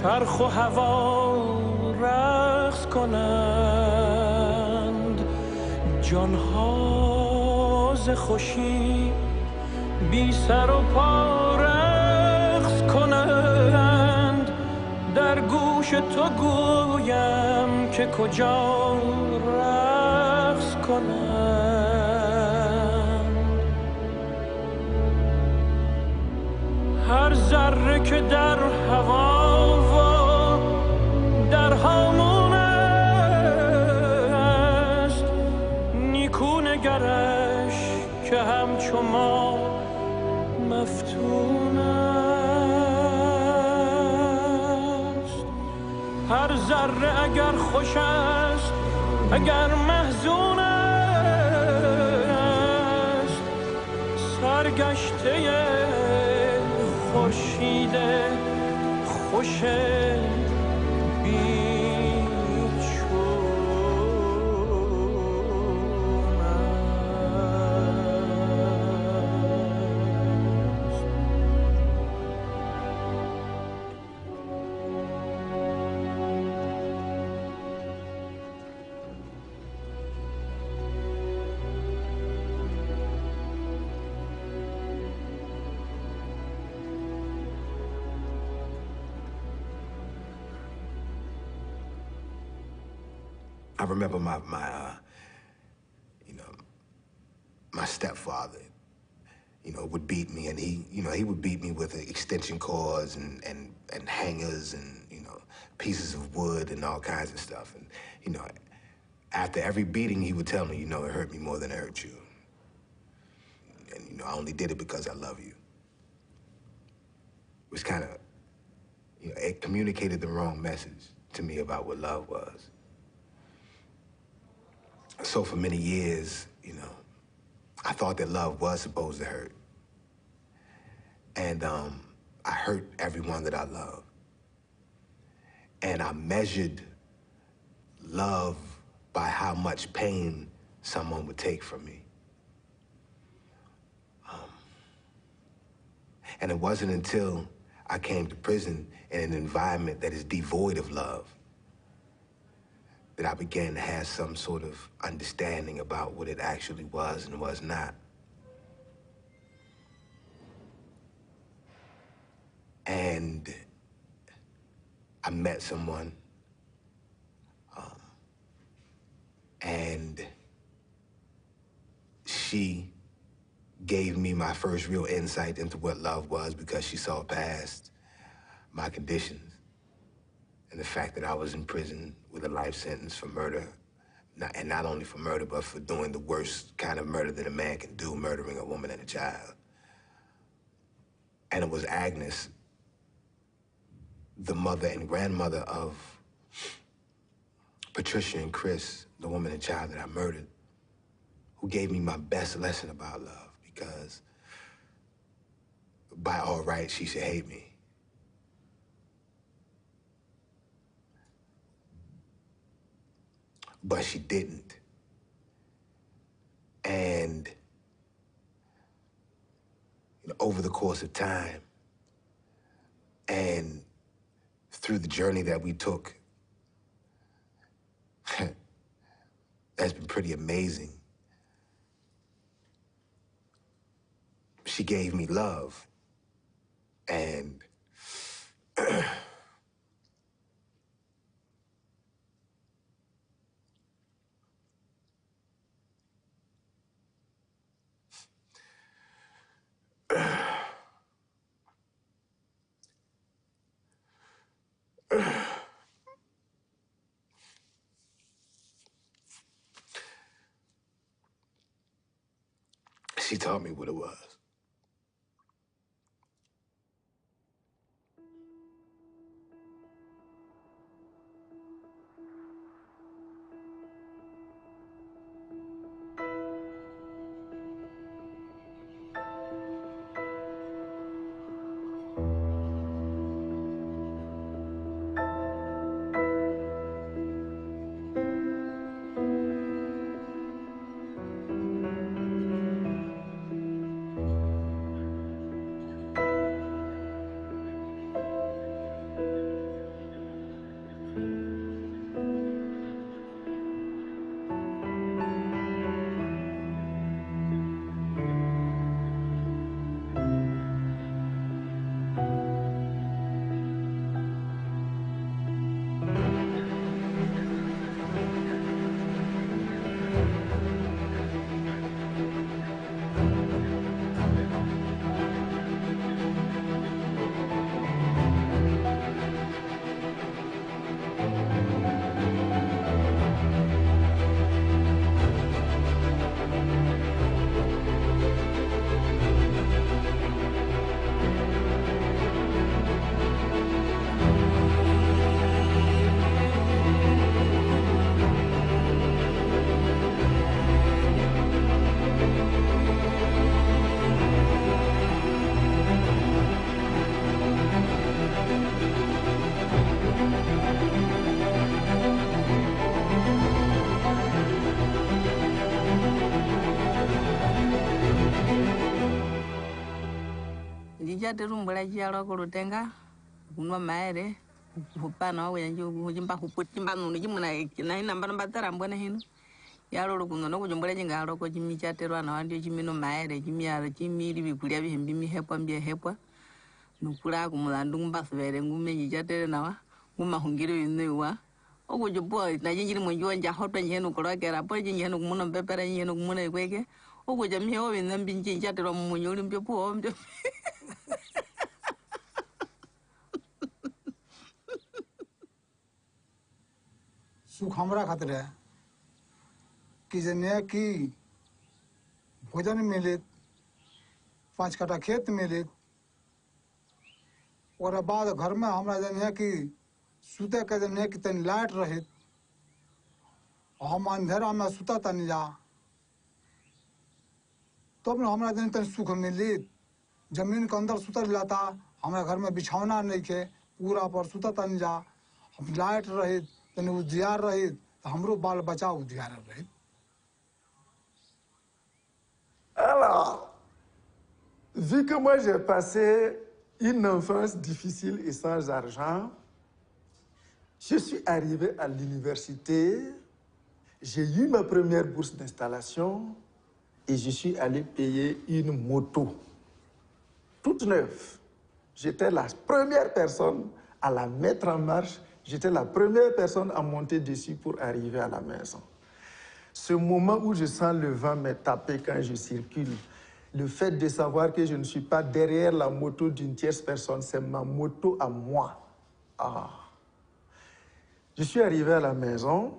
چرخ و هوا رقص کنند، جانها ز خوشی بی سر و پا رقص کنند. در گوش تو گویم که کجا رقص کنند. هر ذره که در هوا و در هامون است، نیکو نگرش که همچو ما مفتون است. هر ذره اگر خوش است، اگر محزون است، سرگشته خورشید خوش I remember my stepfather, would beat me, and he would beat me with extension cords and hangers and, pieces of wood and all kinds of stuff. And, after every beating, he would tell me, it hurt me more than it hurt you. And, I only did it because I love you. Which kind of, it communicated the wrong message to me about what love was. So for many years, I thought that love was supposed to hurt. And I hurt everyone that I loved. And I measured love by how much pain someone would take from me. And it wasn't until I came to prison in an environment that is devoid of love that I began to have some sort of understanding about what it actually was and was not. And I met someone, and she gave me my first real insight into what love was, because she saw past my conditions and the fact that I was in prison with a life sentence for murder. And not only for murder, but for doing the worst kind of murder that a man can do, murdering a woman and a child. And it was Agnes, the mother and grandmother of Patricia and Chris, the woman and child that I murdered, who gave me my best lesson about love, because by all rights, she should hate me. But she didn't. And over the course of time and through the journey that we took, that's been pretty amazing. She gave me love, and she taught me what it was. jate rumbula jalo kulutenga kunwa maere hupana wa yanju hujimba huputimba nunu jimuna na ina mbana batara mbona hino yalo lukuno no kujumbula jinga lo ko jimi jate rwana wandi jimino maere jimi yalo jimi bikulia bihembi mi hepwa mbie hepwa nukula kumulandu mbasvere ngume jate nawa nguma hungiro yinewa okujubo na jinjiri mwenjo nja hotwa njeno kulakera po jinjeno kumuna pepera njeno kumuna kweke okuja miho bina mbinji jate ro munyoli mbyo po mbyo सुख हमरा खातिर है कि जने की भोजन मिले 5 कट्ठा खेत मिले और बाद घर में हमरा जने की सुते के जने की तन लाइट रहे हम अंधेरा में सुता तन जा तब न हमरा जने तन सुख मिली जमीन के अंदर सुता लाता हमरा घर में बिछौना नहीं के पूरा पर सुता तन जा हम लाइट रहे तने उजियार रहे तो हमरो बाल बचा उजियार रहे Alors, vu que moi j'ai passé une enfance difficile et sans argent, je suis arrivé à l'université, j'ai eu ma première bourse d'installation et je suis allé payer une moto, toute neuve. J'étais la première personne à la mettre en marche, j'étais la première personne à monter dessus pour arriver à la maison. Ce moment où je sens le vent me taper quand je circule, le fait de savoir que je ne suis pas derrière la moto d'une tierce personne, c'est ma moto à moi. Ah. Je suis arrivé à la maison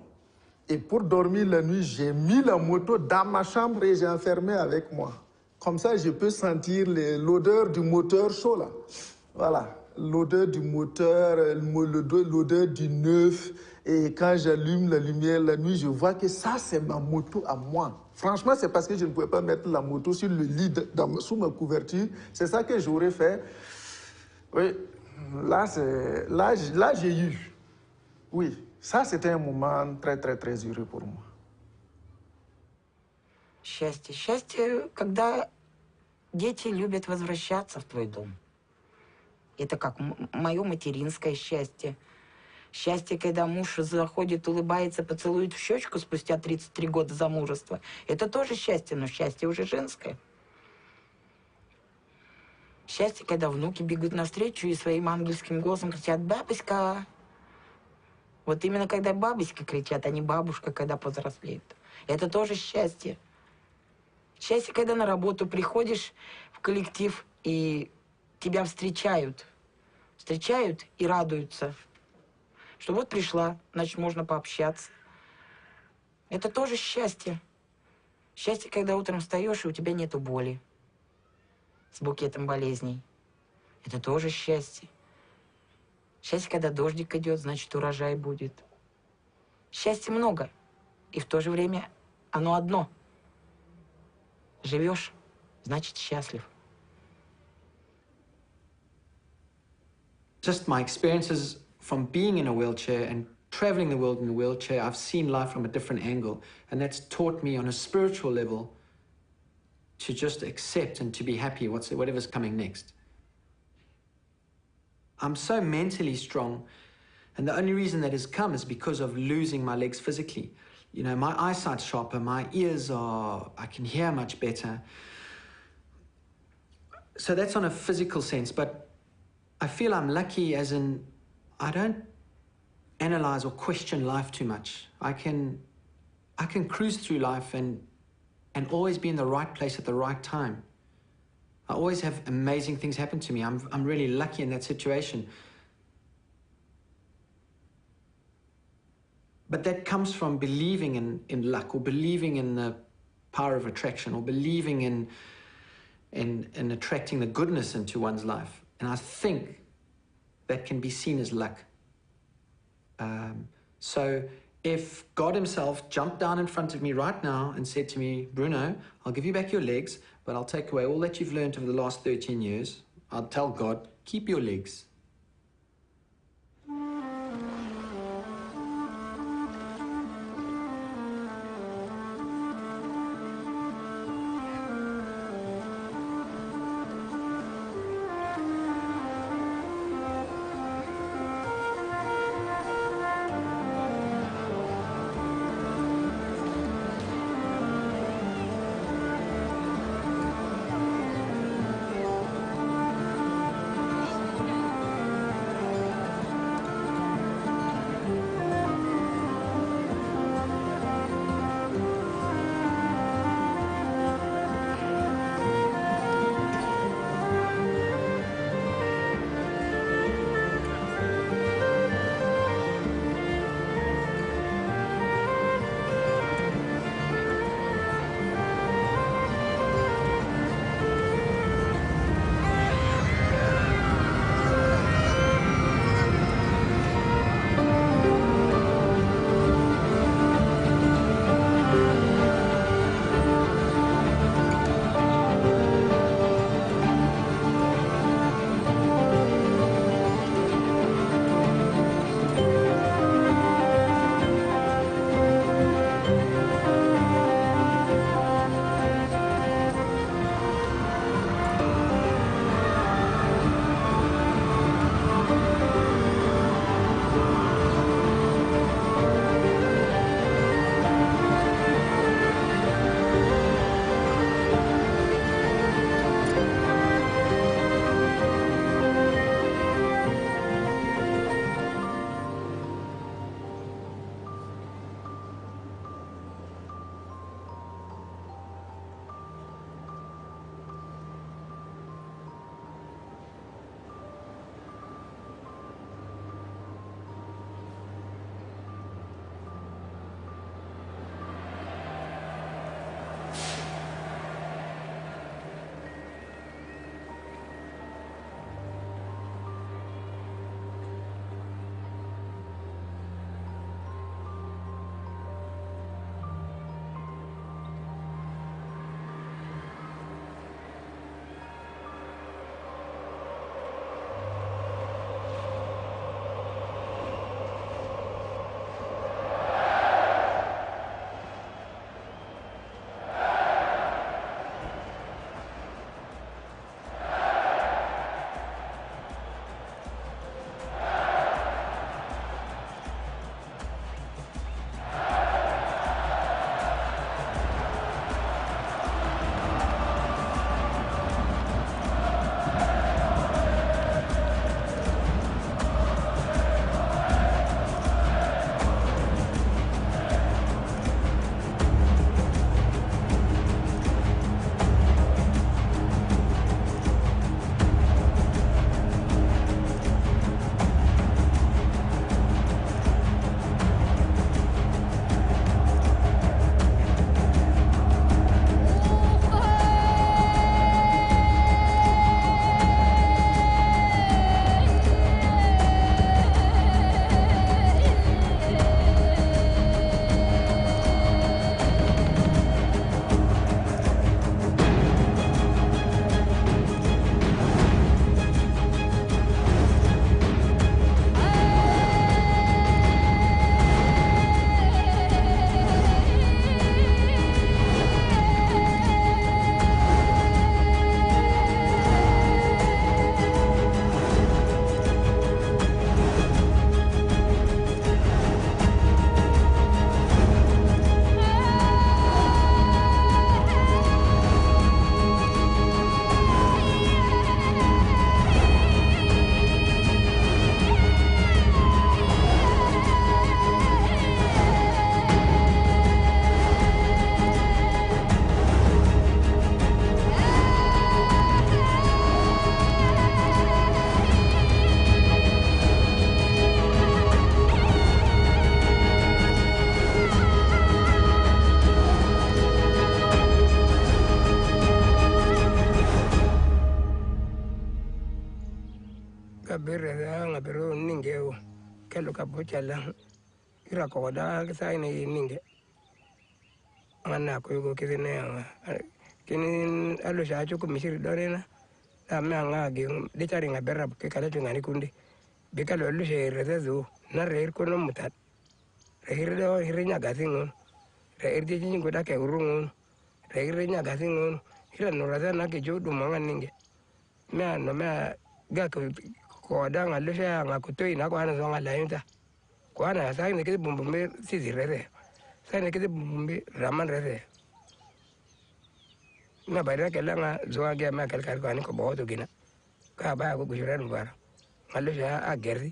et pour dormir la nuit, j'ai mis la moto dans ma chambre et j'ai enfermé avec moi. Comme ça, je peux sentir l'odeur du moteur chaud là. Voilà, l'odeur du moteur, l'odeur du neuf. Et quand j'allume la lumière la nuit, je vois que ça, c'est ma moto à moi. Franchement, c'est parce que je ne pouvais pas mettre la moto sur le lit, sous ma couverture. C'est ça que j'aurais fait. Oui, là, j'ai eu. Oui, ça, c'était un moment très, très, très heureux pour moi. Счастье. Счастье, когда дети любят возвращаться в твой дом. Это как мое материнское счастье. Счастье, когда муж заходит, улыбается, поцелует в щечку спустя 33 года замужества. Это тоже счастье, но счастье уже женское. Счастье, когда внуки бегут навстречу и своим ангельским голосом кричат «Бабушка!». Вот именно когда бабушка кричат, а не бабушка, когда повзрослеет. Это тоже счастье. Счастье, когда на работу приходишь в коллектив и тебя встречают. Встречают и радуются. Что вот пришла, значит, можно пообщаться. Это тоже счастье. Счастье, когда утром встаешь, и у тебя нету боли с букетом болезней. Это тоже счастье. Счастье, когда дождик идет, значит, урожай будет. Счастья много, и в то же время оно одно. Живешь, значит, счастлив. Just my experiences from being in a wheelchair and traveling the world in a wheelchair, I've seen life from a different angle. And that's taught me on a spiritual level to just accept and to be happy whatever's coming next. I'm so mentally strong, and the only reason that has come is because of losing my legs physically. You know, my eyesight's sharper, my ears I can hear much better. So that's on a physical sense, but I feel I'm lucky as in I don't analyze or question life too much. I can cruise through life and always be in the right place at the right time. I always have amazing things happen to me. I'm really lucky in that situation. But that comes from believing in luck, or believing in the power of attraction, or believing in attracting the goodness into one's life. And I think that can be seen as luck. So if God himself jumped down in front of me right now and said to me, Bruno, I'll give you back your legs, but I'll take away all that you've learned over the last 13 years, I'll tell God, keep your legs. kabuchala ira ko da sai ne ninge manna ko yugo kizine kini alo shacho ko misiri dorena la me anga ge de tari nga berab ke kala to ngani kundi be kala lo she rezo na reir ko no mutat reir do hirnya gasingon reir je jin ko da ke urungon reir nya gasingon hira no raza na ke jodu manga ninge me no me ga ko da nga lo she nga ko to ina ko ana zonga la yinta ko ana sai ne ke bumbumbe sisi rere sai ne ke bumbumbe raman rere na bayra kala nga zoa ge ma kal kal ko ani ko bodo gina ka ba ko gujuran bara ngalo ja a gerdi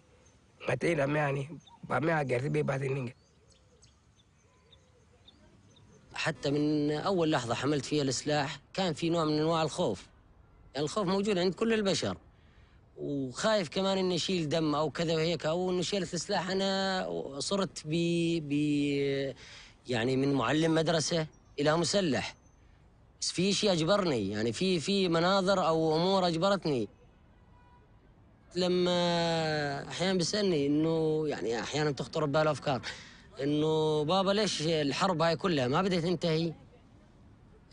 ngate la me ani ba me a gerdi be ba ninge. حتى من أول لحظة حملت فيها السلاح كان في نوع من أنواع الخوف، يعني الخوف موجود عند كل البشر، وخايف كمان إني أشيل دم أو كذا وهيك، أو إنه شيلت السلاح. أنا صرت يعني من معلم مدرسة إلى مسلح، بس في شيء أجبرني، يعني في مناظر أو أمور أجبرتني. لما أحيانا بيسألني إنه يعني أحيانا تخطر بباله أفكار إنه بابا ليش الحرب هاي كلها ما بدها تنتهي؟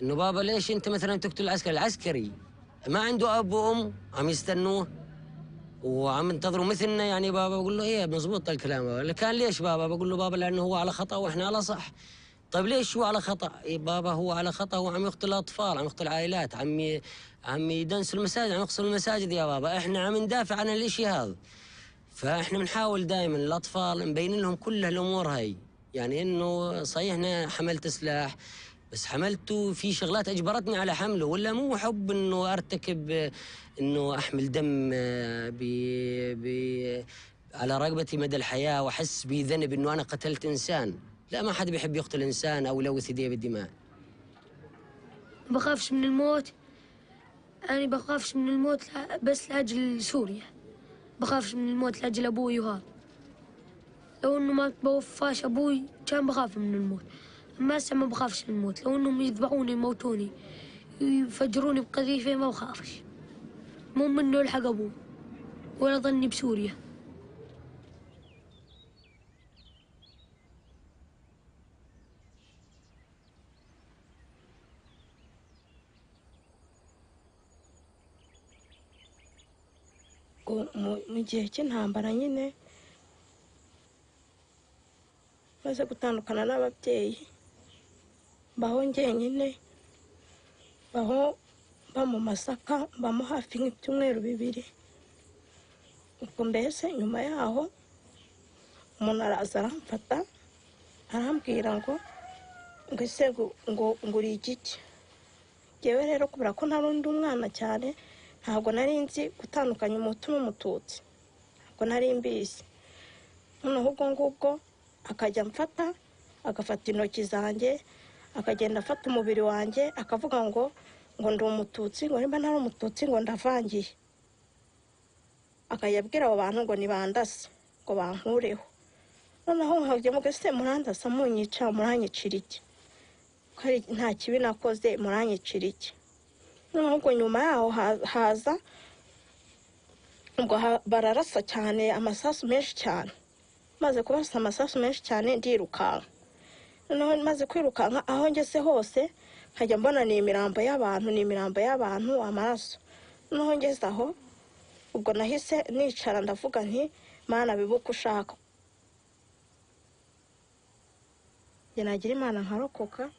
إنه بابا ليش أنت مثلا تقتل العسكري؟ العسكري ما عنده أب وأم عم يستنوه وعم ينتظروا مثلنا. يعني بابا بقول له إيه مزبوط الكلام بابا. كان ليش بابا؟ بقول له بابا لأنه هو على خطأ وإحنا على صح. طيب ليش هو على خطأ؟ إيه بابا هو على خطأ، هو عم يقتل الأطفال، عم يقتل عائلات، عم يدنس المساجد، عم يقصر المساجد يا بابا. إحنا عم ندافع عن الإشي هذا. فإحنا بنحاول دائما الأطفال نبين لهم كل هالأمور هاي، يعني إنه صحيح أنا حملت سلاح بس حملته في شغلات أجبرتني على حمله، ولا مو حب إنه أرتكب إنه أحمل دم على رقبتي مدى الحياة وأحس بذنب إنه أنا قتلت إنسان. لا، ما حد بيحب يقتل إنسان أو يلوث يديه بالدماء. بخافش من الموت، أنا بخافش من الموت بس لأجل سوريا، بخافش من الموت لأجل أبوي. وهذا لو إنه ما بوفاش أبوي كان بخاف من الموت، أما هسه ما بخافش من الموت. لو إنهم يذبحوني يموتوني يفجروني بقذيفة ما بخافش، مو منه يلحق أبوي ولا ظني بسوريا. mu gihe cy'intambara nyine maze gutandukana n'ababyeyi, mbaho njyenyine, mba mu Masaka, mbamo hafi nk'ibyumweru 2. ubwo mbese nyuma yaho umuntu araza aramfata arambwira ngo ese ngo uri igiki. Njyewe rero kubera ko ntarundi umwana cyane, ntabwo nari nzi gutandukanya umutu n'umututsi, ntabwo nari mbizi. Noneho ubwo ngubwo akajya mfata, agafata intoki zanjye, akagenda afata umubiri wanjye, akavuga ngo ndi umututsi, ngo nimba ntari umututsi ngo ndavangiye. Akayabwira abo bantu ngo nibandase, ngo bankureho. Noneho nkajya muga se murandasa munyica, muranyicira iki? Ko nta kibi nakoze, muranyicira iki? Noneho ubwo nyuma yaho haza ubwo bararasa cyane, amasasu menshi cyane. Maze kubasa amasasu menshi cyane ndirukanka. Noneho maze kwirukanka aho ngeze hose nkajya mbona ni imirambo y'abantu, amaraso. Noneho ngeze aho ubwo nahise nicara ndavuga nti Mana bibuka ushaka. Njye nagira Imana nkarokoka.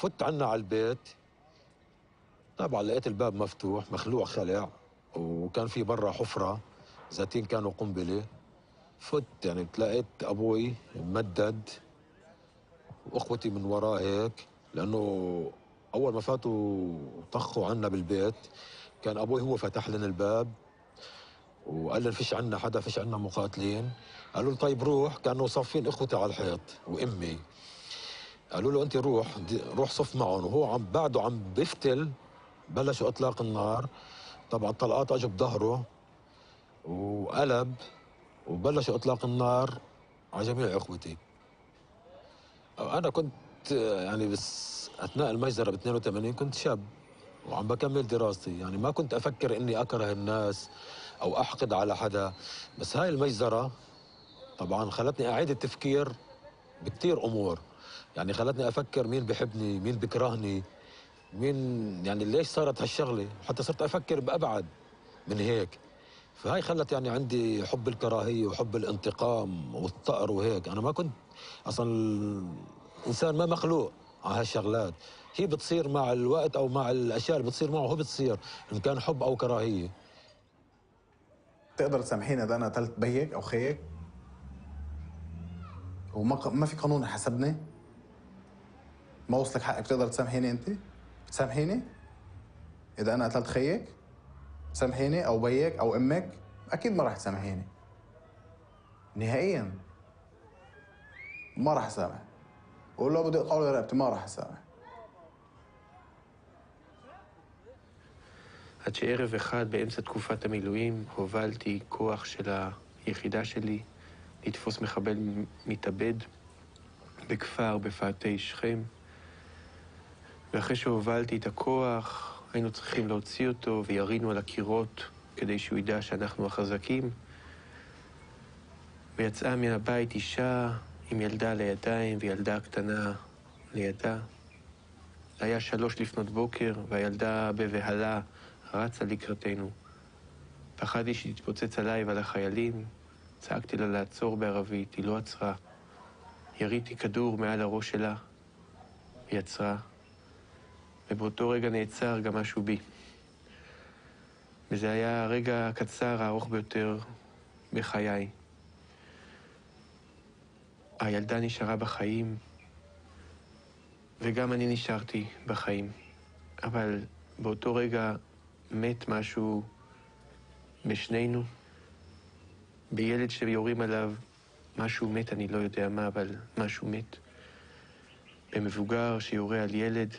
فت عنا على البيت، طبعا لقيت الباب مفتوح مخلوع خلع، وكان في برا حفرة ذاتين كانوا قنبلة. فت يعني تلاقيت أبوي ممدد وأخوتي من وراه هيك، لأنه أول ما فاتوا طخوا عنا بالبيت كان أبوي هو فتح لنا الباب وقال لنا فيش عنا حدا، فيش عنا مقاتلين. قالوا له طيب روح، كانوا صافين إخوتي على الحيط وأمي. قالوا له أنت روح صف معهم، وهو بعده عم بفتل بلشوا إطلاق النار. طبعا طلقات أجوا بظهره وقلب، وبلشوا إطلاق النار على جميع إخوتي. أنا كنت يعني بس أثناء المجزرة ب 82 كنت شاب وعم بكمل دراستي، يعني ما كنت أفكر إني أكره الناس أو أحقد على حدا. بس هاي المجزرة طبعا خلتني أعيد التفكير بكتير أمور، يعني خلتني أفكر مين بحبني، مين بكرهني، مين يعني ليش صارت هالشغلة، حتى صرت أفكر بأبعد من هيك. فهاي خلت يعني عندي حب الكراهية وحب الانتقام والثأر وهيك. أنا ما كنت أصلا الإنسان ما مخلوق على هالشغلات، هي بتصير مع الوقت أو مع الأشياء اللي بتصير معه هو بتصير، إن كان حب أو كراهية. تقدر تسامحيني إذا أنا قتلت بيك أو خيك؟ وما في قانون يحاسبني؟ ما وصلك حقك تقدر تسامحيني أنت؟ تسامحيني؟ إذا أنا قتلت خيك؟ تسامحيني أو بيك أو أمك؟ أكيد ما راح تسامحيني. نهائياً ما راح أسامح. ولو بدي أقول رقبتي ما راح أسامح. עד שערב אחד באמצע תקופת המילואים הובלתי כוח של היחידה שלי לתפוס מחבל מתאבד בכפר בפאתי שכם. ואחרי שהובלתי את הכוח היינו צריכים להוציא אותו וירינו על הקירות כדי שהוא ידע שאנחנו החזקים. ויצאה מהבית אישה עם ילדה לידיים וילדה קטנה לידה. זה היה 3 לפנות בוקר והילדה בבהלה רצה לקראתנו. פחדתי שתתפוצץ עליי ועל החיילים. צעקתי לה לעצור בערבית, היא לא עצרה. יריתי כדור מעל הראש שלה, היא עצרה. ובאותו רגע נעצר גם משהו בי. וזה היה הרגע הקצר הארוך ביותר בחיי. הילדה נשארה בחיים, וגם אני נשארתי בחיים. אבל באותו רגע מת משהו בשנינו. בילד שיורים עליו, משהו מת, אני לא יודע מה, אבל משהו מת. במבוגר שיורה על ילד,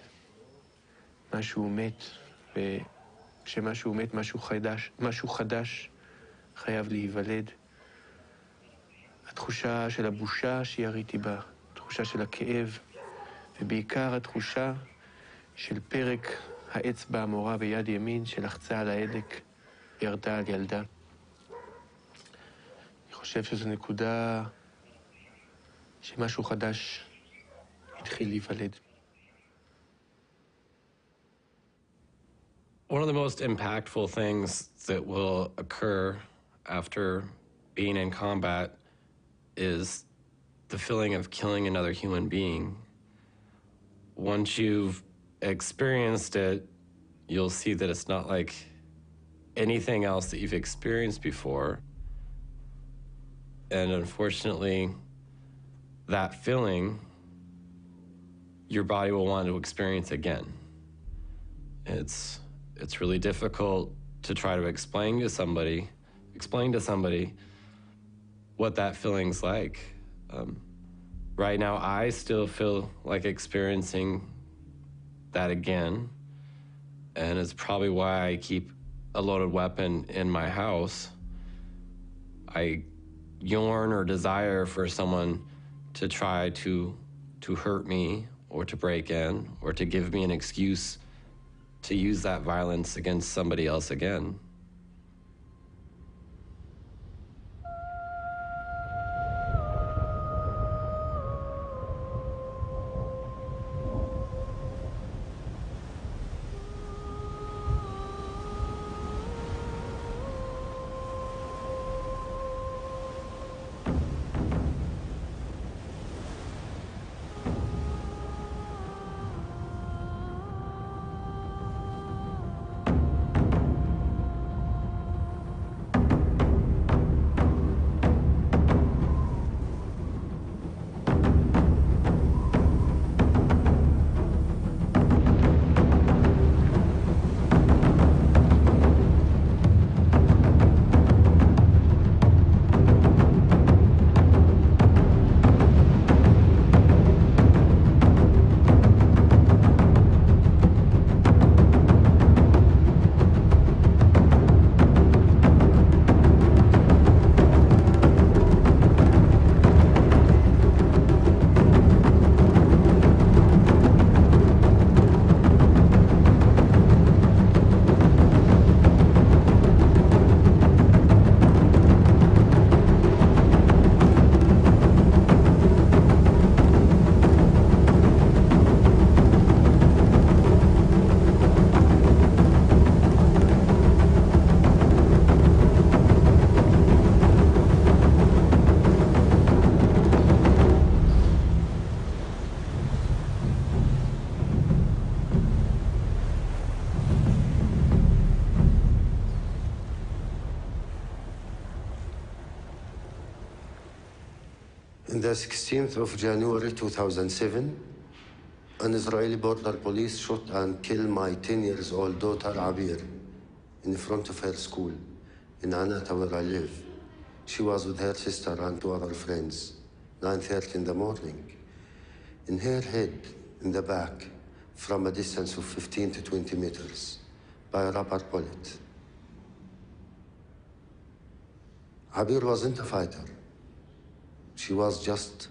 משהו מת, וכשמשהו מת, משהו חדש חייב להיוולד. התחושה של הבושה שיריתי בה, התחושה של הכאב, ובעיקר התחושה של פרק האצבע המורה ביד ימין שלחצה על ההדק, ירדה על ילדה. אני חושב שזו נקודה שמשהו חדש התחיל להיוולד. One of the most impactful things that will occur after being in combat is the feeling of killing another human being. Once you've experienced it, you'll see that it's not like anything else that you've experienced before. And unfortunately, that feeling, your body will want to experience again. It's really difficult to try to explain to somebody what that feeling's like. Right now, I still feel like experiencing that again, and it's probably why I keep a loaded weapon in my house. I yearn or desire for someone to try to hurt me or to break in or to give me an excuse to use that violence against somebody else again. the 16th of January 2007, an Israeli border police shot and killed my 10 years old daughter Abir in front of her school in Anata where I live. She was with her sister and two other friends, 9:30 in the morning. In her head, in the back, from a distance of 15 to 20 meters, by a rubber bullet. Abir wasn't a fighter. She was just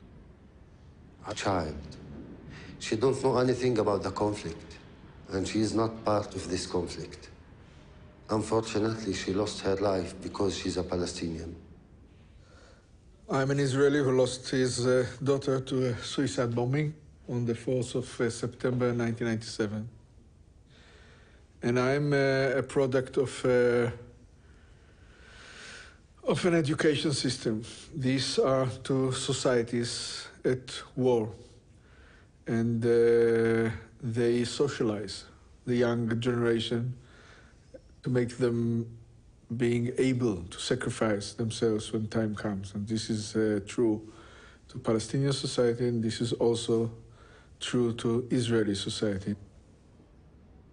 a child. She don't know anything about the conflict, and she is not part of this conflict. Unfortunately, she lost her life because she's a Palestinian. I'm an Israeli who lost his daughter to a suicide bombing on the 4th of September 1997. And I'm a product of an education system. These are two societies at war, and they socialize the young generation to make them being able to sacrifice themselves when time comes. And this is true to Palestinian society, and this is also true to Israeli society.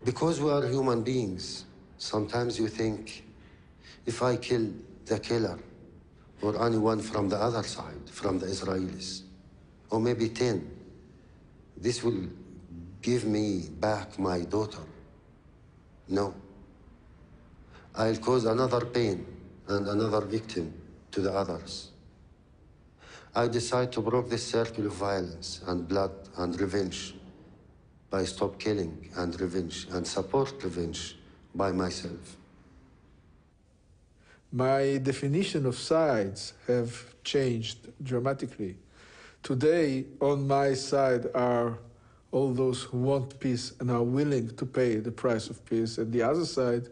Because we are human beings, sometimes you think, if I kill the killer, or anyone from the other side, from the Israelis, or maybe 10, this will give me back my daughter. No. I'll cause another pain and another victim to the others. I decide to break this circle of violence and blood and revenge by stop killing and revenge and support revenge by myself. My definition of sides have changed dramatically. Today, on my side are all those who want peace and are willing to pay the price of peace, and the other side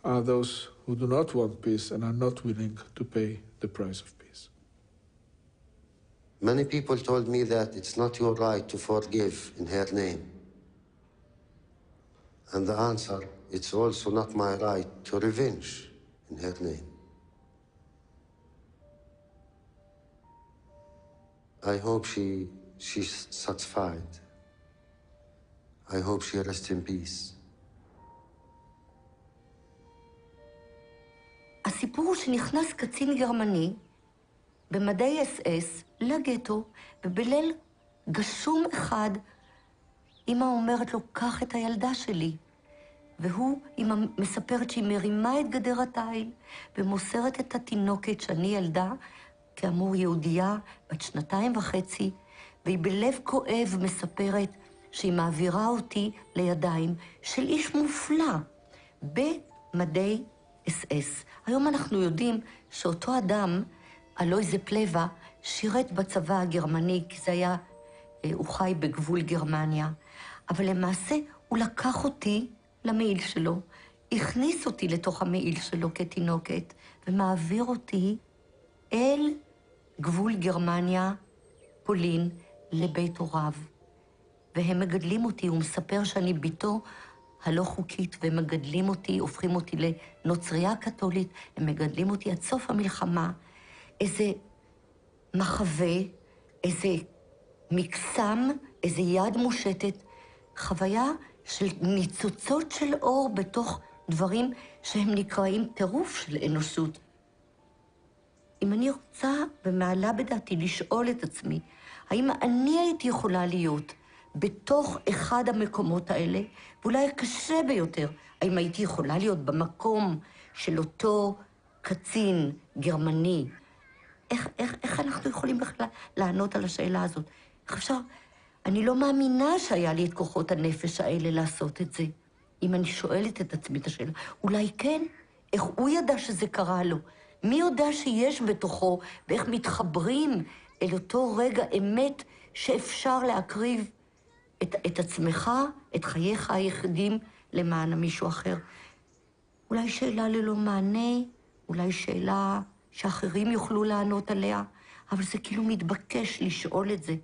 are those who do not want peace and are not willing to pay the price of peace. Many people told me that it's not your right to forgive in her name. And the answer, it's also not my right to revenge in her name. I hope she's satisfied. I hope she rests in peace. הסיפור הוא שנכנס קצין גרמני במדי אס-אס לגטו, ובליל גשום אחד אמא אומרת לו, קח את הילדה שלי. והוא, אמא מספרת שהיא מרימה את גדר התיל ומוסרת את התינוקת שאני ילדה, כאמור יהודייה בת 2.5, והיא בלב כואב מספרת שהיא מעבירה אותי לידיים של איש מופלא במדי אס-אס. היום אנחנו יודעים שאותו אדם, אלויזה פלווה, שירת בצבא הגרמני, כי זה היה, הוא חי בגבול גרמניה. אבל למעשה הוא לקח אותי למעיל שלו, הכניס אותי לתוך המעיל שלו כתינוקת, ומעביר אותי אל גבול גרמניה, פולין, לבית הוריו. והם מגדלים אותי, הוא מספר שאני ביתו הלא חוקית, והם מגדלים אותי, הופכים אותי לנוצריה קתולית, הם מגדלים אותי עד סוף המלחמה, איזה מחווה, איזה מקסם, איזה יד מושטת, חוויה של ניצוצות של אור בתוך דברים שהם נקראים טירוף של אנושות. אם אני רוצה ומעלה בדעתי לשאול את עצמי, האם אני הייתי יכולה להיות בתוך אחד המקומות האלה, ואולי הקשה ביותר, האם הייתי יכולה להיות במקום של אותו קצין גרמני? איך אנחנו יכולים בכלל לענות על השאלה הזאת? איך אפשר? אני לא מאמינה שהיה לי את כוחות הנפש האלה לעשות את זה. אם אני שואלת את עצמי את השאלה, אולי כן? איך הוא ידע שזה קרה לו? מי יודע שיש בתוכו, ואיך מתחברים אל אותו רגע אמת שאפשר להקריב את עצמך, את חייך היחידים, למען מישהו אחר. אולי שאלה ללא מענה, אולי שאלה שאחרים יוכלו לענות עליה, אבל זה כאילו מתבקש לשאול את זה.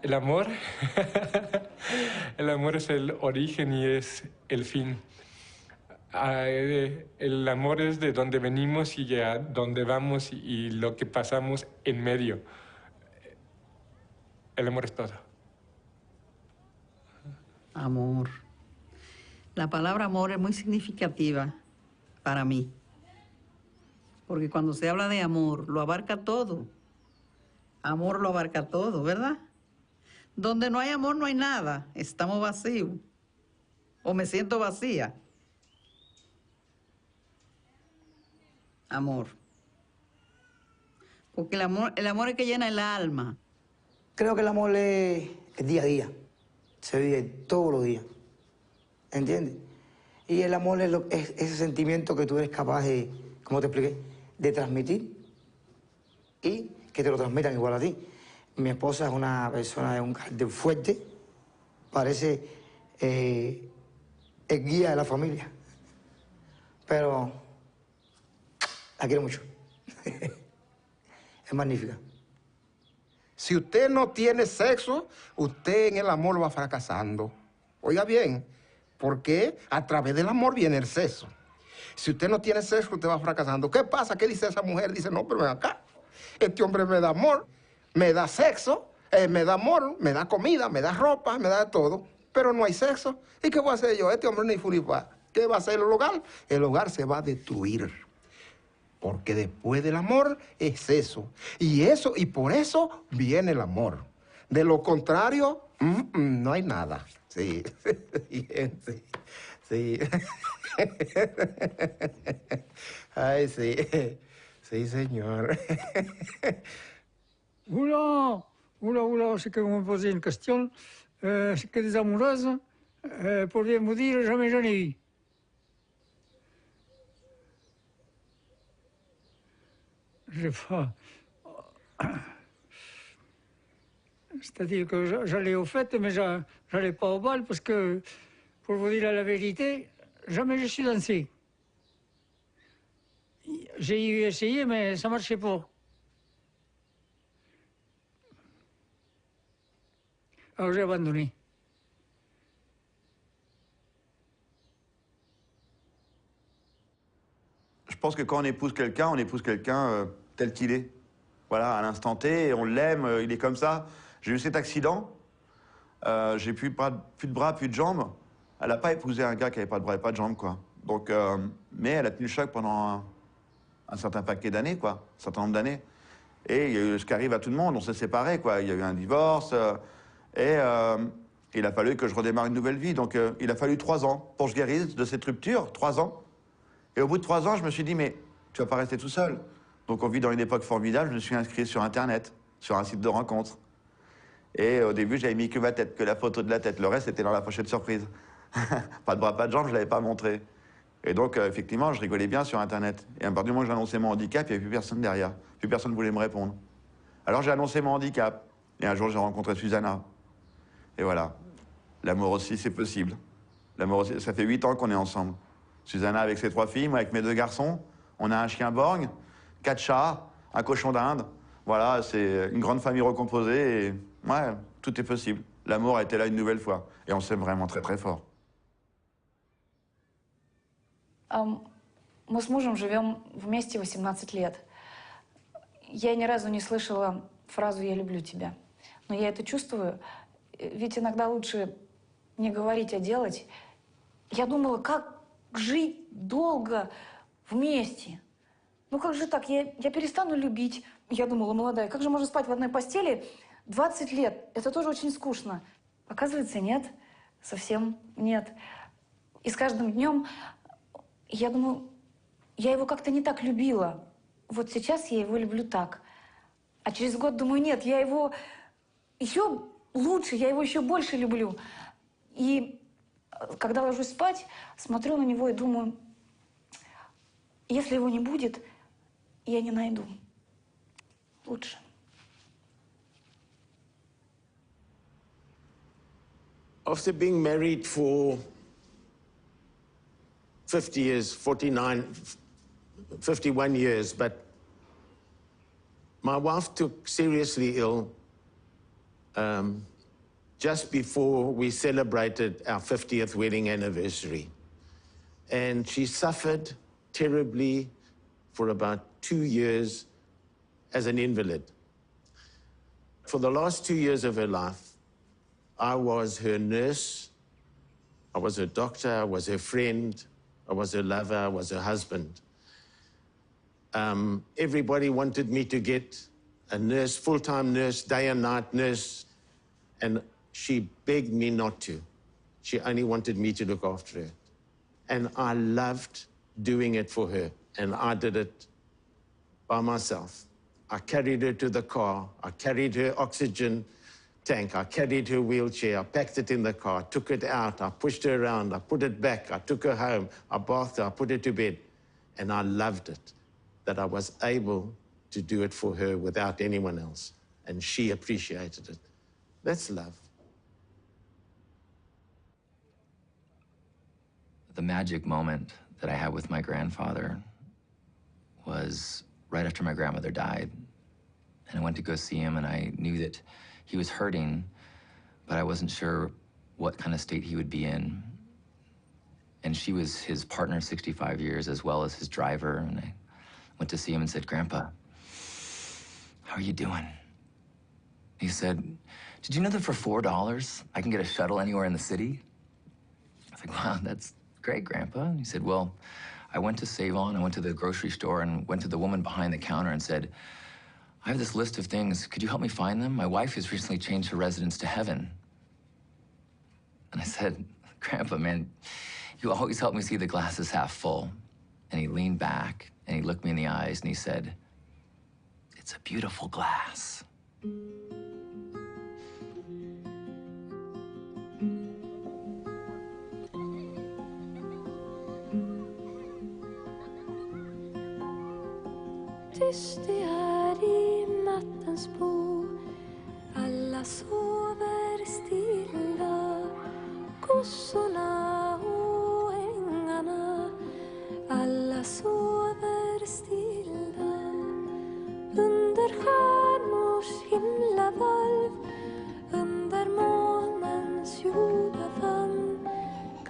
El amor, el amor es el origen y es el fin. El amor es de donde venimos y a dónde vamos y lo que pasamos en medio. El amor es todo. Amor. La palabra amor es muy significativa para mí. Porque cuando se habla de amor, lo abarca todo. Amor lo abarca todo, ¿verdad? Donde no hay amor, no hay nada. Estamos vacíos. O me siento vacía. Amor. Porque el amor es que llena el alma. Creo que el amor es el día a día. Se vive todos los días. ¿Entiendes? Y el amor es ese sentimiento que tú eres capaz de, como te expliqué, de transmitir y que te lo transmitan igual a ti. Mi esposa es una persona de un carácter fuerte, parece el guía de la familia. Pero la quiero mucho. Es magnífica. Si usted no tiene sexo, usted en el amor va fracasando. Oiga bien, porque a través del amor viene el sexo. Si usted no tiene sexo, usted va fracasando. ¿Qué pasa? ¿Qué dice esa mujer? Dice, no, pero ven acá. Este hombre me da amor, me da sexo, me da amor, me da comida, me da ropa, me da todo. Pero no hay sexo. ¿Y qué voy a hacer yo? Este hombre no hay funifa. ¿Qué va a hacer el hogar? El hogar se va a destruir. Porque después del amor es eso. Y por eso viene el amor. De lo contrario, no hay nada. Sí, sí, sí. Ay, sí. Sí, señor. Oula, c'est que vous me posez une question. C'est que des amoureuses, pour bien vous dire, jamais j'en ai eu. J'ai pas... C'est-à-dire que j'allais aux fêtes, mais j'allais pas au bal parce que, pour vous dire la vérité, jamais je suis dansé. J'ai essayé, mais ça marchait pas. Alors j'ai abandonné. Je pense que quand on épouse quelqu'un tel qu'il est. Voilà, à l'instant T, on l'aime, il est comme ça. J'ai eu cet accident, j'ai plus de bras, plus de jambes. Elle n'a pas épousé un gars qui n'avait pas de bras et pas de jambes, quoi. Donc, mais elle a tenu le choc pendant un certain paquet d'années, quoi, un certain nombre d'années. Et il y a eu ce qui arrive à tout le monde, on s'est séparés, quoi. Il y a eu un divorce, et il a fallu que je redémarre une nouvelle vie. Donc, il a fallu 3 ans pour que je guérisse de cette rupture, 3 ans. Et au bout de 3 ans, je me suis dit, mais tu vas pas rester tout seul. Donc, on vit dans une époque formidable, je me suis inscrit sur Internet, sur un site de rencontre. Et au début, j'avais mis que ma tête, que la photo de la tête. Le reste, c'était dans la pochette surprise. Pas de bras, pas de jambes, je ne l'avais pas montré. Et donc, effectivement, je rigolais bien sur Internet. Et à partir du moment où j'ai annoncé mon handicap, il n'y avait plus personne derrière. Plus personne ne voulait me répondre. Alors, j'ai annoncé mon handicap. Et un jour, j'ai rencontré Susanna. Et voilà. L'amour aussi, c'est possible. L'amour aussi, ça fait 8 ans qu'on est ensemble. Susanna avec ses 3 filles, moi avec mes 2 garçons. On a un chien borgne, 4 chats, un cochon d'Inde. Voilà, c'est une grande famille recomposée. Et ouais, tout est possible. L'amour a été là une nouvelle fois. Et on s'aime vraiment très, très fort. Мы с мужем живем вместе 18 лет. Я ни разу не слышала фразу «я люблю тебя». Но я это чувствую. Ведь иногда лучше не говорить, а делать. Я думала, как жить долго вместе. Ну как же так? Я перестану любить. Я думала, молодая, как же можно спать в одной постели 20 лет? Это тоже очень скучно. Оказывается, нет. Совсем нет. И с каждым днем я думаю, я его как-то не так любила. Вот сейчас я его люблю так. А через год думаю, нет, я его еще лучше, я его еще больше люблю. И когда ложусь спать, смотрю на него и думаю, если его не будет, я не найду. Лучше. After being married for 50 years, 51 years, but my wife took seriously ill just before we celebrated our 50th wedding anniversary. And she suffered terribly for about 2 years as an invalid. For the last 2 years of her life, I was her nurse, I was her doctor, I was her friend, I was her lover, I was her husband. Everybody wanted me to get a nurse, full-time nurse, day and night nurse, and she begged me not to. She only wanted me to look after her. And I loved doing it for her, and I did it by myself. I carried her to the car, I carried her oxygen tank, I carried her wheelchair, I packed it in the car, took it out, I pushed her around, I put it back, I took her home, I bathed her, I put her to bed. And I loved it, that I was able to do it for her without anyone else. And she appreciated it. That's love. The magic moment that I had with my grandfather was right after my grandmother died. And I went to go see him, and I knew that he was hurting, but I wasn't sure what kind of state he would be in. And she was his partner 65 years, as well as his driver. And I went to see him and said, "Grandpa, how are you doing?" He said, "Did you know that for $4 I can get a shuttle anywhere in the city?" I was like, "Wow, that's great, Grandpa." And he said, "Well, I went to Save-On, I went to the grocery store and went to the woman behind the counter and said, I have this list of things. Could you help me find them? My wife has recently changed her residence to heaven." And I said, "Grandpa, man, you always help me see the glass is half full." And he leaned back and he looked me in the eyes and he said, "It's a beautiful glass." Tyst det är i nattens bo, alla sover stilla, kossorna och ängarna, alla sover stilla. Under stjärnors himlavalv, under månens jordavann,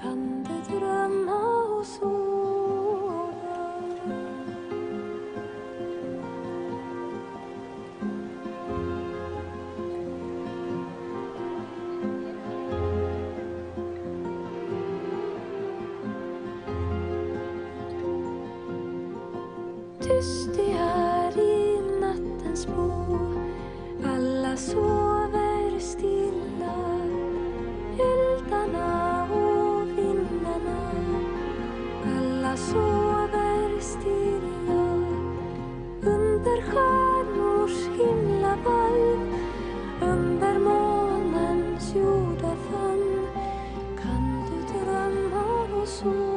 kan du drömma och sova. Tyst det är i nattens bo, alla sover stilla, eldarna och vindarna, alla sover stilla. Under stjärnors himlavalv, under månens jordavann, kan du drömma och sova.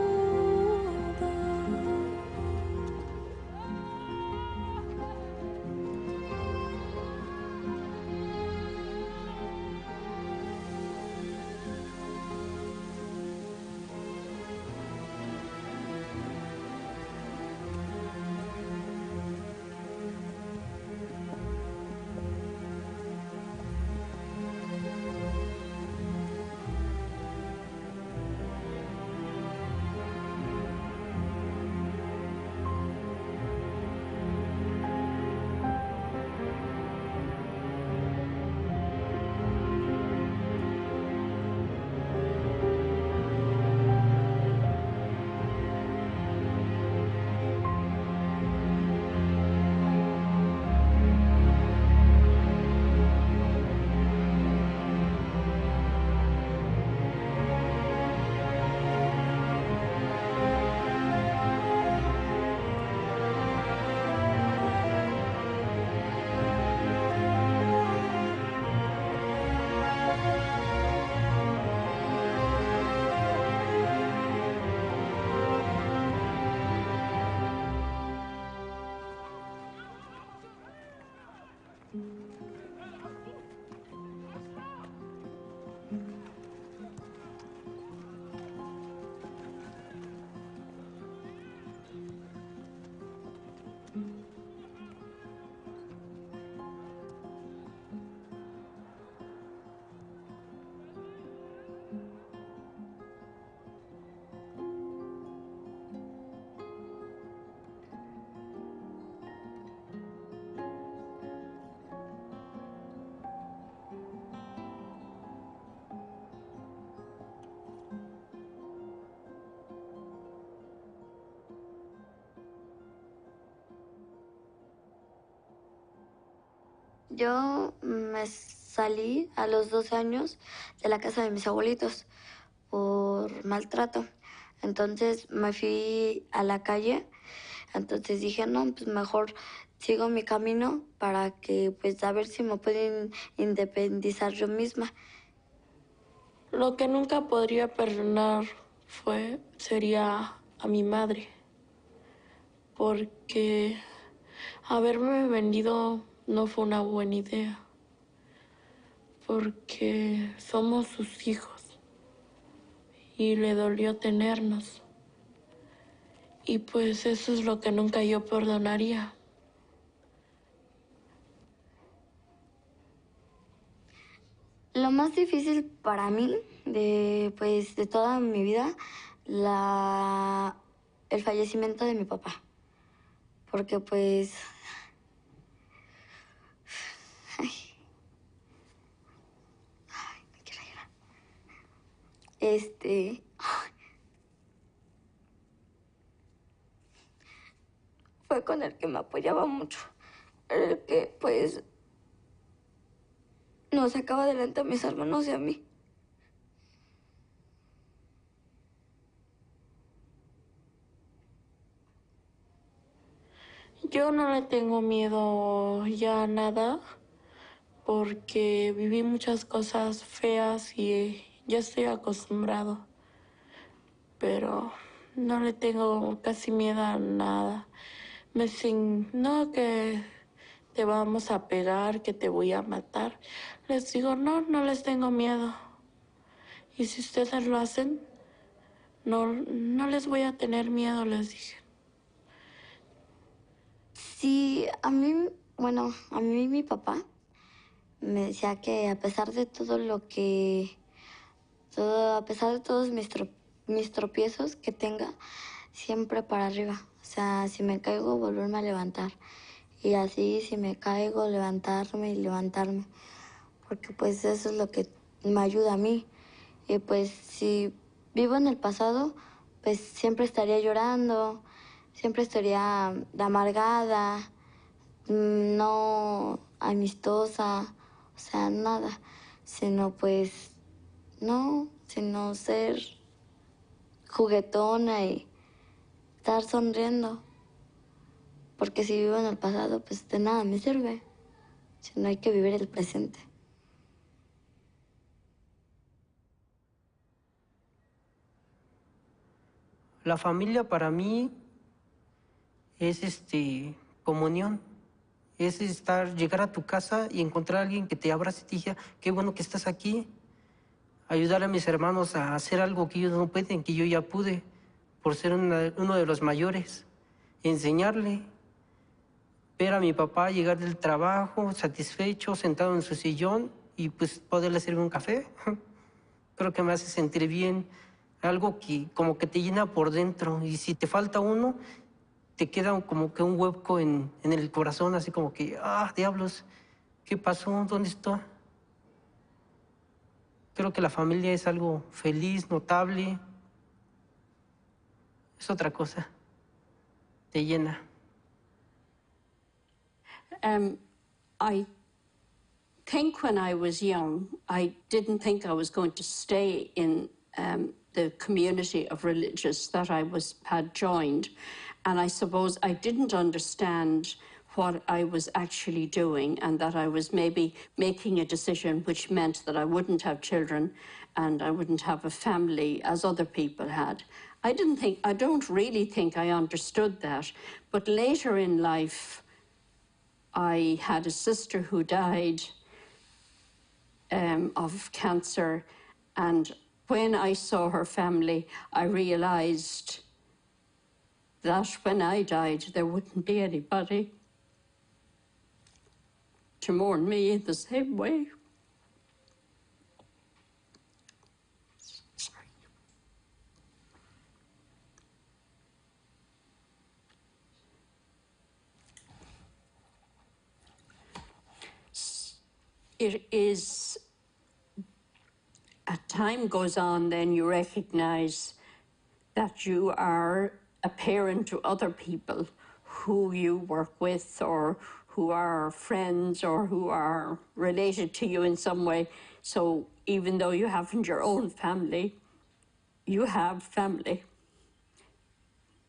Yo me salí a los 12 años de la casa de mis abuelitos por maltrato. Entonces me fui a la calle. Entonces dije, no, pues mejor sigo mi camino para que, pues, a ver si me puedo independizar yo misma. Lo que nunca podría perdonar sería a mi madre, porque haberme vendido no fue una buena idea, porque somos sus hijos y le dolió tenernos. Y pues eso es lo que nunca yo perdonaría. Lo más difícil para mí de toda mi vida, el fallecimiento de mi papá. Porque pues... me quiero llorar. Fue con el que me apoyaba mucho. El que pues nos sacaba adelante a mis hermanos y a mí. Yo no le tengo miedo ya a nada, porque viví muchas cosas feas y ya estoy acostumbrado. Pero no le tengo casi miedo a nada. Me dicen, no, que te vamos a pegar, que te voy a matar. Les digo, no, no les tengo miedo. Y si ustedes lo hacen, no les voy a tener miedo, les dije. Sí, a mí mi papá me decía que a pesar de todo a pesar de todos mis tropiezos que tenga, siempre para arriba. O sea, si me caigo, volverme a levantar. Y así, si me caigo, levantarme y levantarme. Porque pues eso es lo que me ayuda a mí. Y pues si vivo en el pasado, pues siempre estaría llorando, siempre estaría amargada, no amistosa, o sea, nada. Sino pues, no, sino ser juguetona y estar sonriendo. Porque si vivo en el pasado, pues de nada me sirve. Si no, hay que vivir el presente. La familia para mí es comunión. Es llegar a tu casa y encontrar a alguien que te abrace y te diga, qué bueno que estás aquí. Ayudar a mis hermanos a hacer algo que ellos no pueden, que yo ya pude, por ser uno de los mayores. Enseñarle. Ver a mi papá llegar del trabajo, satisfecho, sentado en su sillón y pues poderle servir un café. Creo que me hace sentir bien, algo que como que te llena por dentro. Y si te falta uno, te queda como que un hueco en el corazón, así como que, diablos, ¿qué pasó? ¿Dónde está? Creo que la familia es algo feliz, notable. Es otra cosa. Te llena. I think when I was young, I didn't think I was going to stay in the community of religious that I had joined. And I suppose I didn't understand what I was actually doing, and that I was maybe making a decision which meant that I wouldn't have children and I wouldn't have a family as other people had. I don't really think I understood that. But later in life, I had a sister who died of cancer, and when I saw her family, I realized that when I died, there wouldn't be anybody to mourn me in the same way. It is, as time goes on, then you recognize that you are a parent to other people who you work with or who are friends or who are related to you in some way. So even though you haven't your own family, you have family.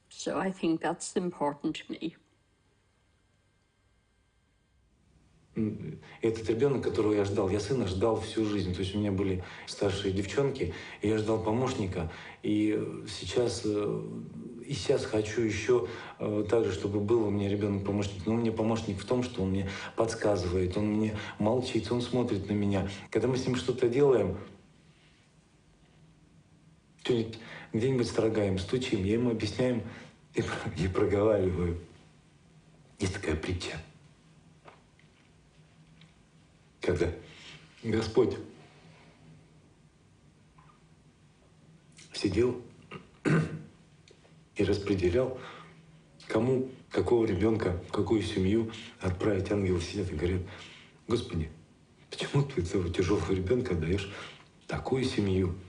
So I think that's important to me. Этот ребенок, которого я ждал, я сына ждал всю жизнь. То есть у меня были старшие девчонки, и я ждал помощника. И сейчас хочу еще также, чтобы был у меня ребенок-помощник. Но у меня помощник в том, что он мне подсказывает, он мне молчит, он смотрит на меня. Когда мы с ним что-то делаем, где-нибудь строгаем, стучим, я ему объясняю и проговариваю. Есть такая притча. Когда Господь сидел и распределял, кому, какого ребенка, в какую семью отправить, ангелы сидят и говорят: Господи, почему ты этого тяжелого ребенка даешь такую семью?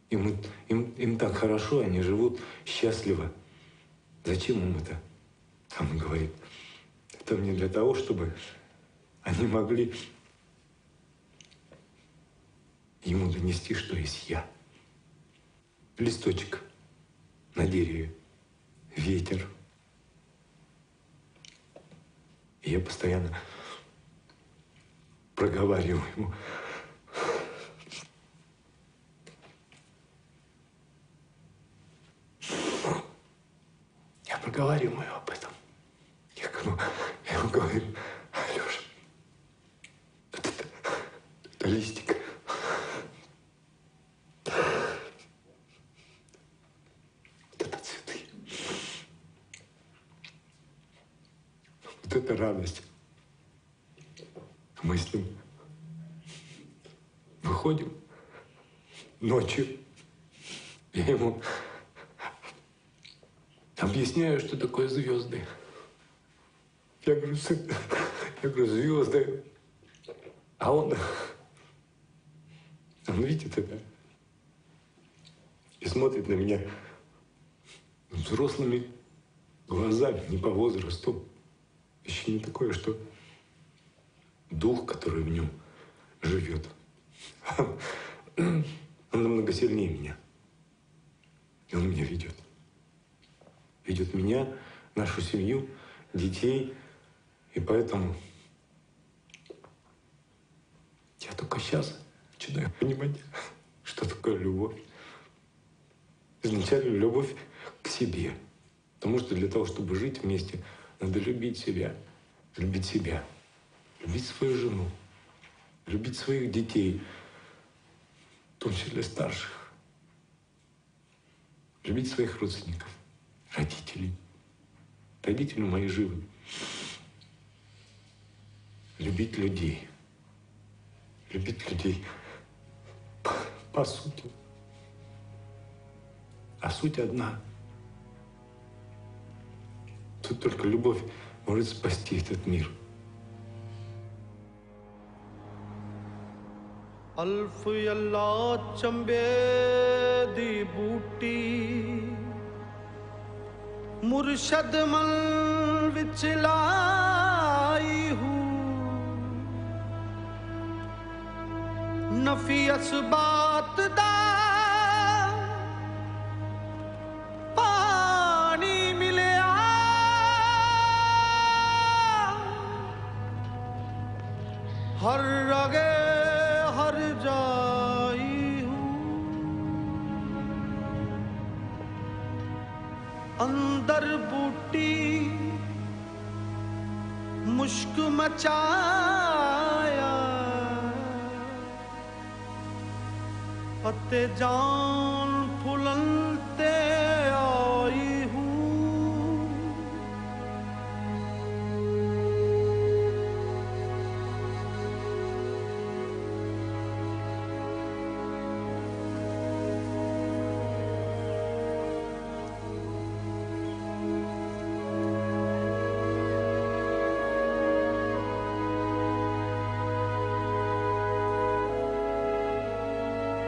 Им так хорошо, они живут счастливо. Зачем им это? А он говорит: это мне для того, чтобы они могли ему донести, что есть я. Листочек на дереве, ветер. И я постоянно проговариваю ему. Я проговариваю об этом. Я ему говорю: Алёша, это листик. Это радость. Мы с ним выходим ночью. Я ему объясняю, что такое звезды. Я говорю: сын, звезды. А он видит это и смотрит на меня взрослыми глазами, не по возрасту. Еще не такое, что дух, который в нем живет, он намного сильнее меня. И он меня ведет. Ведет меня, нашу семью, детей. И поэтому я только сейчас начинаю понимать, что такое любовь. Изначально любовь к себе. Потому что для того, чтобы жить вместе, надо любить себя, любить свою жену, любить своих детей, в том числе старших, любить своих родственников, родителей. Родители мои живы. Любить людей. Любить людей по сути. А суть одна. Тут только любовь может спасти этот мир. अल्फ अल्लाह चंबे दी बूटी मुर्शद मल विच लाई हूँ नफी असबात दा पानी मिलिया हर रगे हर जाई हूँ अंदर बूटी मुश्क मचाया पत्ते जान फुलते आई हूँ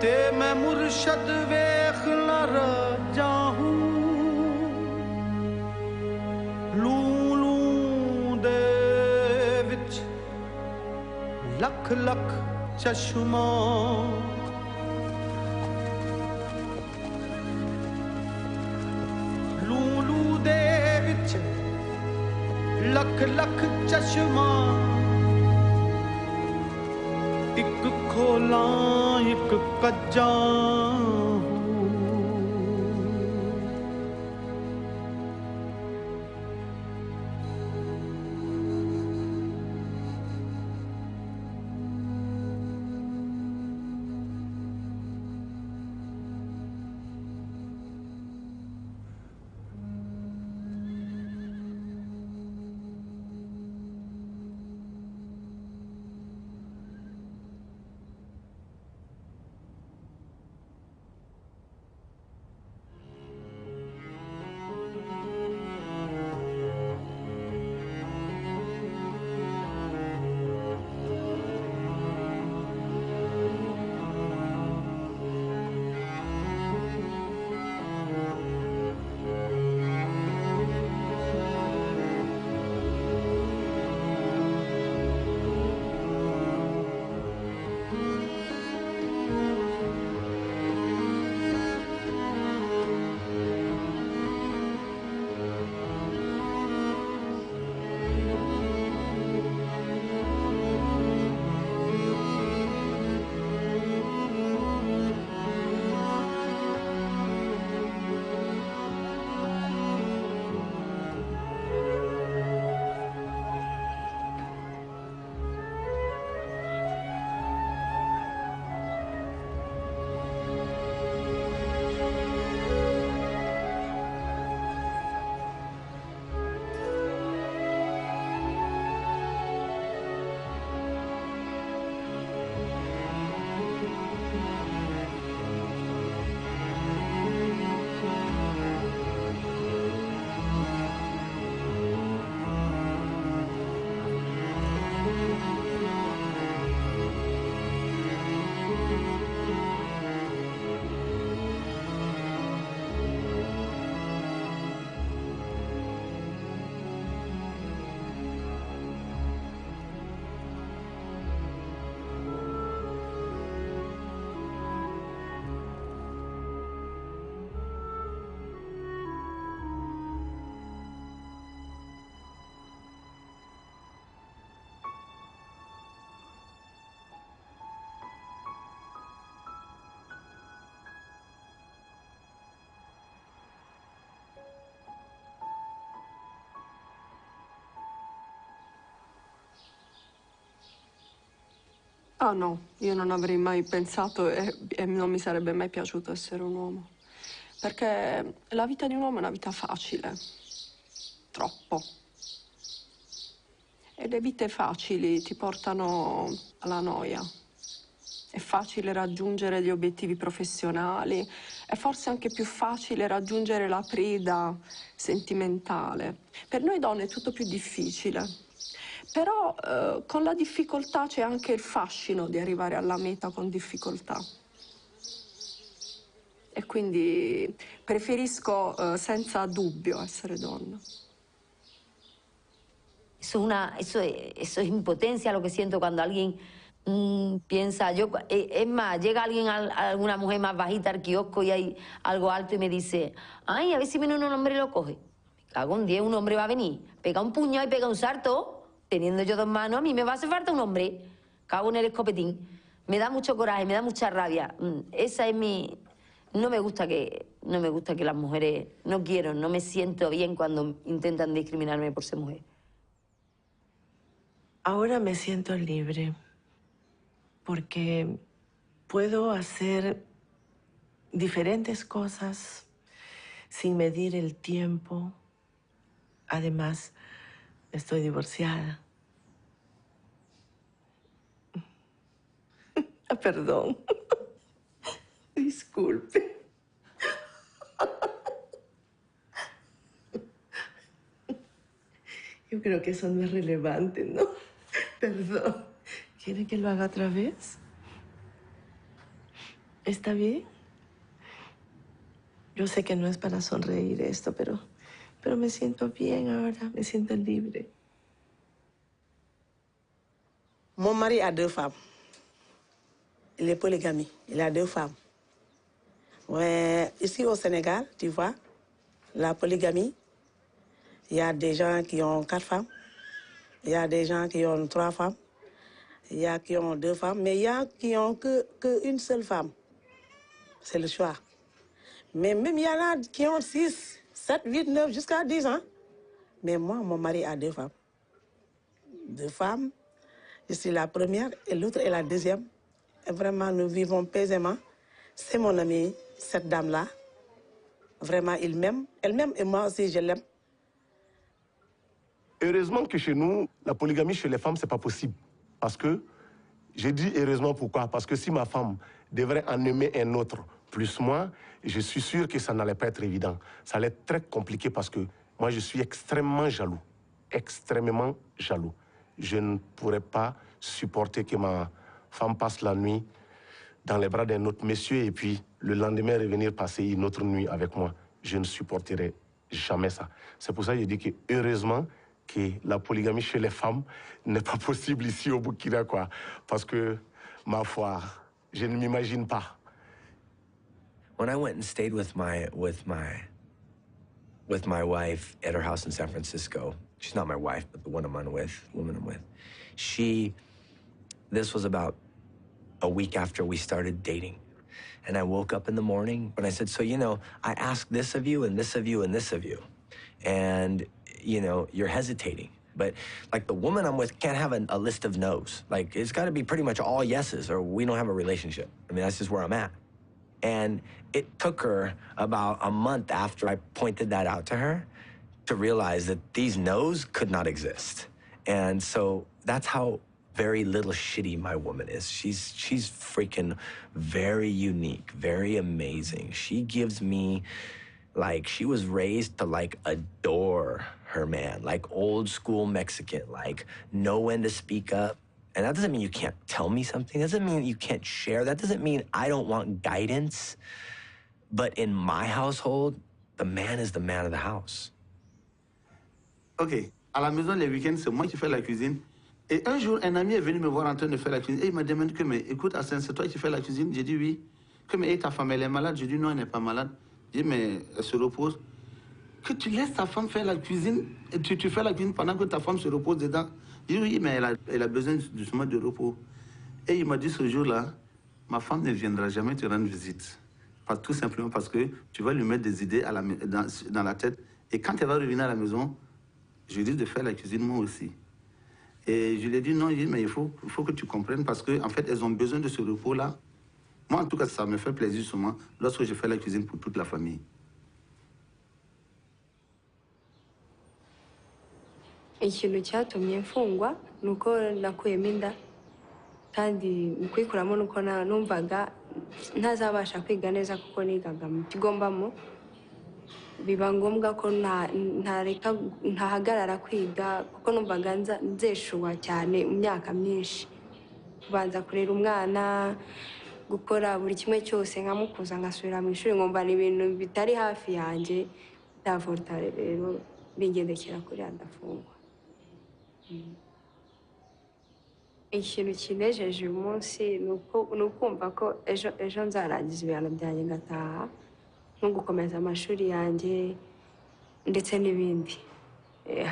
ते मैं मुर्शद वेख न रजा हूँ लू लू दे लख लख चश्मा लूलू दे विच लख लख चश्मा एक खोला एक कज्जा Ah no, io non avrei mai pensato e non mi sarebbe mai piaciuto essere un uomo. Perché la vita di un uomo è una vita facile. Troppo. E le vite facili ti portano alla noia. È facile raggiungere gli obiettivi professionali, è forse anche più facile raggiungere la preda sentimentale. Per noi donne è tutto più difficile. Però con la difficoltà c'è anche il fascino di arrivare alla meta con difficoltà. E quindi preferisco senza dubbio essere donna. Eso es impotencia lo que siento cuando alguien piensa, es más, llega alguien, alguna mujer más bajita al kiosco y hay algo alto y me dice, ay, a ver si viene un hombre y lo coge. Me cago en 10, un hombre va a venir, pega un puñado y pega un salto. Teniendo yo dos manos, a mí me va a hacer falta un hombre. Cago en el escopetín. Me da mucho coraje, me da mucha rabia. Esa es mi... No me gusta que las mujeres... No quiero, no me siento bien cuando intentan discriminarme por ser mujer. Ahora me siento libre porque puedo hacer diferentes cosas sin medir el tiempo. Además, estoy divorciada. Perdón. Disculpe. Yo creo que eso no es relevante, ¿no? Perdón. ¿Quiere que lo haga otra vez? ¿Está bien? Yo sé que no es para sonreír esto, pero me siento bien ahora, me siento libre. Mon mari a 2 femmes. Il est polygamie. Il a 2 femmes. Ouais, ici au Sénégal, tu vois, la polygamie, il y a des gens qui ont 4 femmes. Il y a des gens qui ont 3 femmes. Il y a qui ont 2 femmes. Mais il y a qui ont que une seule femme. C'est le choix. Mais même il y en a qui ont 6, 7, 8, 9, jusqu'à 10 ans. Mais moi, mon mari a 2 femmes. 2 femmes. Je suis la première et l'autre est la deuxième. Et vraiment, nous vivons paisément. C'est mon amie, cette dame-là. Vraiment, il m'aime. Elle m'aime et moi aussi, je l'aime. Heureusement que chez nous, la polygamie chez les femmes, c'est pas possible. Parce que, j'ai dit heureusement pourquoi? Parce que si ma femme devrait en aimer un autre plus moi, je suis sûr que ça n'allait pas être évident. Ça allait être très compliqué parce que moi, je suis extrêmement jaloux. Extrêmement jaloux. Je ne pourrais pas supporter que ma femme passe la nuit dans les bras d'un autre monsieur et puis le lendemain revenir passer une autre nuit avec moi. Je ne supporterai jamais ça. C'est pour ça que je dis que heureusement que la polygamie chez les femmes n'est pas possible ici au Burkina, quoi. Parce que, ma foi, je ne m'imagine pas. When I went and stayed with my wife at her house in San Francisco, she's not my wife, but the woman I'm with, this was about a week after we started dating. And I woke up in the morning and I said, so, you know, I asked this of you and this of you and this of you. And, you know, you're hesitating. But, like, the woman I'm with can't have a list of no's. Like, it's got to be pretty much all yeses or we don't have a relationship. I mean, that's just where I'm at. And it took her about a month after I pointed that out to her to realize that these no's could not exist. And so that's how very little shitty my woman is. She's freaking very unique, very amazing. She gives me, like, she was raised to, like, adore her man, like old school Mexican, like know when to speak up. And that doesn't mean you can't tell me something. That doesn't mean you can't share. That doesn't mean I don't want guidance. But in my household, the man is the man of the house. OK. À la maison, les week-ends, c'est moi qui fais la cuisine. Et un jour, un ami est venu me voir en train de faire la cuisine. Et il m'a demandé que, mais écoute, Hassan, c'est toi qui fais la cuisine? J'ai dit oui. Que, mais ta femme, elle est malade? J'ai dit non, elle n'est pas malade. J'ai dit, mais elle se repose. Que tu laisses ta femme faire la cuisine, et tu fais la cuisine pendant que ta femme se repose dedans. J'ai dit oui, mais elle a besoin justement de repos. Et il m'a dit ce jour-là, ma femme ne viendra jamais te rendre visite. Tout simplement parce que tu vas lui mettre des idées dans la tête. Et quand elle va revenir à la maison, je lui dis de faire la cuisine moi aussi. Et je lui ai dit non, mais il faut que tu comprennes parce qu'en fait, elles ont besoin de ce repos-là. Moi, en tout cas, ça me fait plaisir seulement lorsque je fais la cuisine pour toute la famille. Ikintu cyatumye mfungwa ni uko nakuyemo inda kandi mu kuyikuramo nuko numvaga ntazabasha kwiga neza kuko nigaga mu kigo mbamo biba ngombwa ko ntahagarara kwiga kuko numvaga nzeshuwa cyane mu myaka myinshi kubanza kurera umwana gukora buri kimwe cyose nkamukuza ngasubira mu ishuri ngomba ni ibintu bitari hafi yanjye ndavorta rero bingendekera kuri ndafungwa. Ikintu kinejeje uyu munsi ni ukumva ko ejo nzarangiza ibihano byanjye ngataha no gukomeza amashuri yanjye ndetse n'ibindi.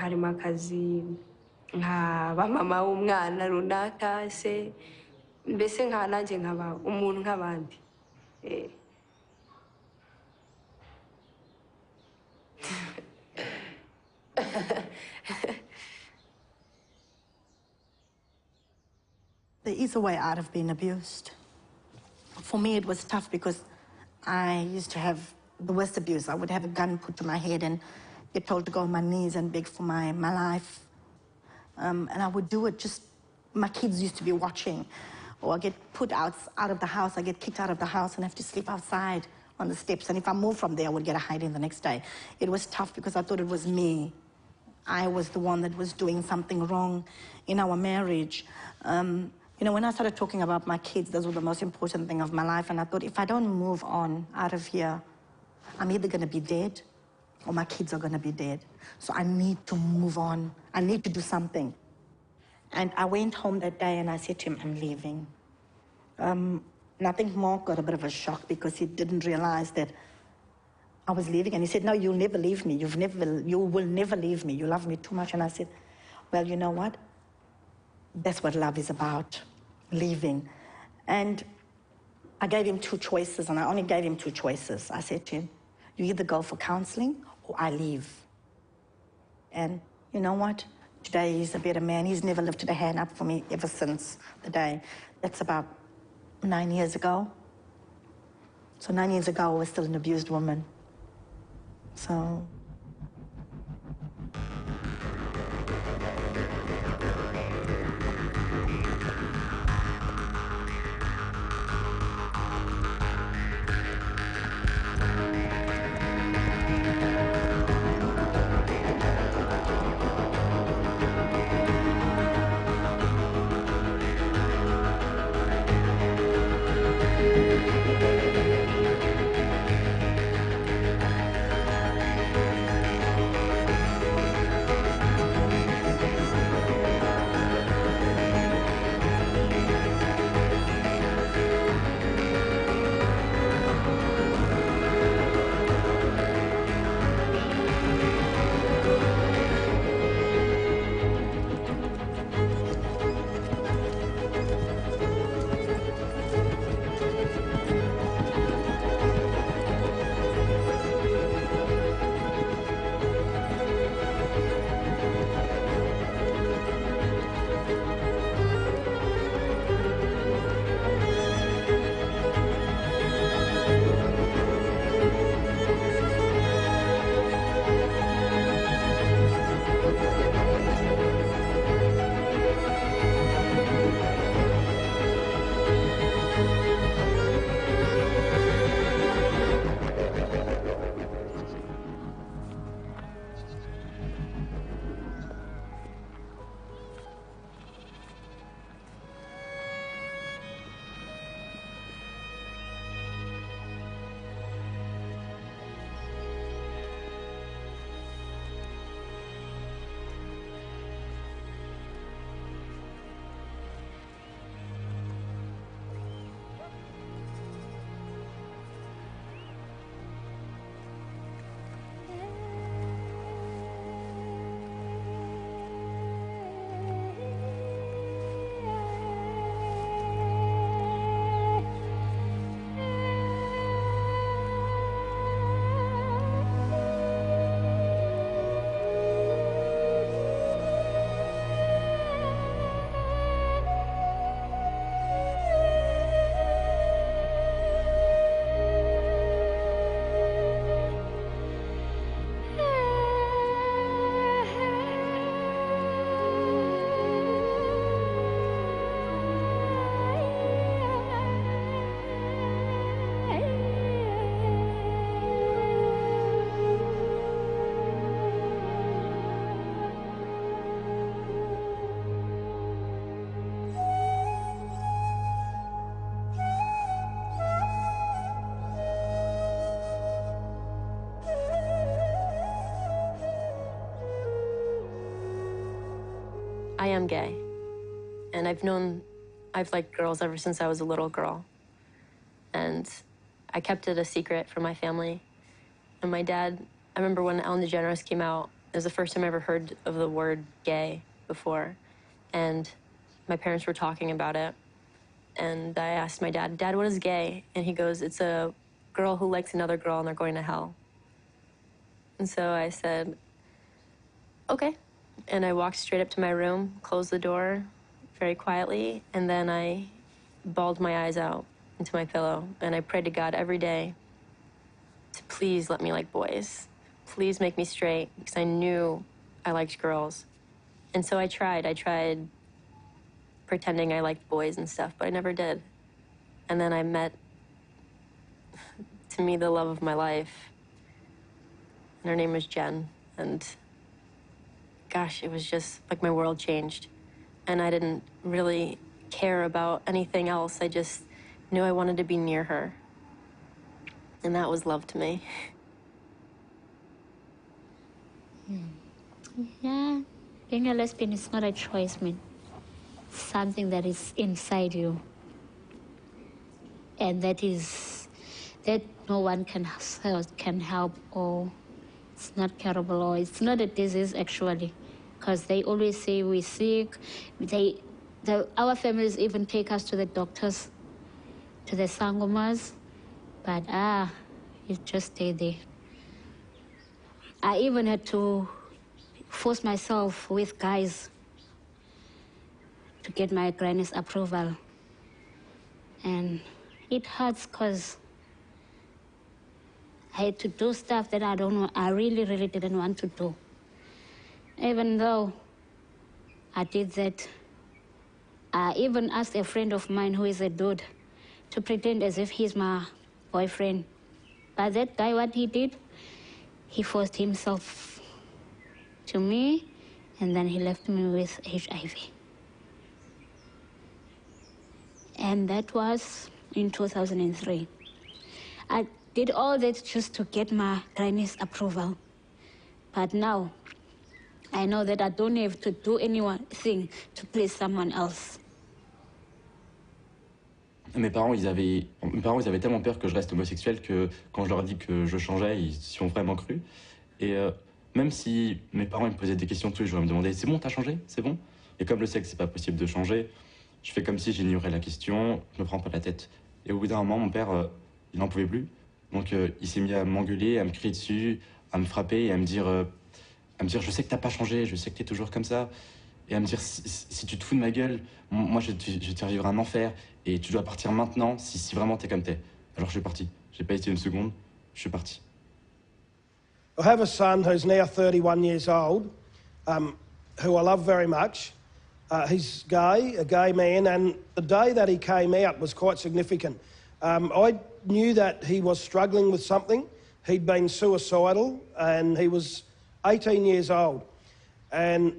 Harimo akazi nkaba mama w'umwana runaka se mbese nanjye nkaba umuntu nk'abandi. There is a way out of being abused. For me, it was tough because I used to have the worst abuse. I would have a gun put to my head and get told to go on my knees and beg for my life. And I would do it just, my kids used to be watching. Or I get put out of the house, I get kicked out of the house and have to sleep outside on the steps. And if I moved from there, I would get a hiding the next day. It was tough because I thought it was me. I was the one that was doing something wrong in our marriage. You know, when I started talking about my kids, those were the most important thing of my life. And I thought, if I don't move on out of here, I'm either going to be dead or my kids are going to be dead. So I need to move on. I need to do something. And I went home that day and I said to him, I'm leaving. Nothing more, got a bit of a shock because he didn't realize that I was leaving. And he said, no, you'll never leave me. You will never leave me. You love me too much. And I said, well, you know what? That's what love is about, leaving. And I gave him two choices, and I only gave him two choices. I said to him, you either go for counseling or I leave. And you know what? Today he's a better man. He's never lifted a hand up for me ever since the day. That's about 9 years ago. So 9 years ago, I was still an abused woman. So. I am gay, and I've liked girls ever since I was a little girl. And I kept it a secret from my family. And my dad, I remember when Ellen DeGeneres came out, it was the first time I ever heard of the word gay before. And my parents were talking about it. And I asked my dad, Dad, what is gay? And he goes, it's a girl who likes another girl and they're going to hell. And so I said, okay. And I walked straight up to my room, closed the door very quietly, and then I bawled my eyes out into my pillow. And I prayed to God every day to please let me like boys. Please make me straight, because I knew I liked girls. And so I tried pretending I liked boys and stuff, but I never did. And then I met, to me, the love of my life. And her name was Jen. And gosh, it was just like my world changed. And I didn't really care about anything else. I just knew I wanted to be near her. And that was love to me. Yeah, being a lesbian is not a choice, man. something that is inside you, and that no one can help, or it's not curable, or it's not a disease actually, because they always say we're sick. Our families even take us to the doctors, to the sangomas, but you just stay there. I even had to force myself with guys to get my granny's approval. And it hurts because I had to do stuff that I really, really didn't want to do. Even though I did that, I even asked a friend of mine who is a dude to pretend as if he's my boyfriend. But that guy, what he did, he forced himself to me, and then he left me with HIV. And that was in 2003. I did all that just to get my granny's approval. But now, I know that I don't have to do anything to please someone else. Mes parents, ils avaient tellement peur que je reste homosexuel que quand je leur ai dit que je changeais, ils s'y ont vraiment cru. Et même si mes parents me posaient des questions tous les jours, ils me demandaient « C'est bon, t'as changé? C'est bon ?» Et comme je sais que c'est pas possible de changer, je fais comme si j'ignorais la question, je me prends pas la tête. Et au bout d'un moment, mon père, il n'en pouvait plus. Donc il s'est mis à m'engueuler, à me crier dessus, à me frapper et à me dire « Je sais que t'as pas changé, je sais que t'es toujours comme ça. » Et à me dire si tu te fous de ma gueule, moi je vais te faire vivre un enfer et tu dois partir maintenant si vraiment t'es comme t'es. Alors je suis parti. J'ai pas hésité une seconde, je suis parti. I have a son who's now 31 years old, who I love very much. He's gay, a gay man, and the day that he came out was quite significant. I knew that he was struggling with something. He'd been suicidal, and he was 18 years old. And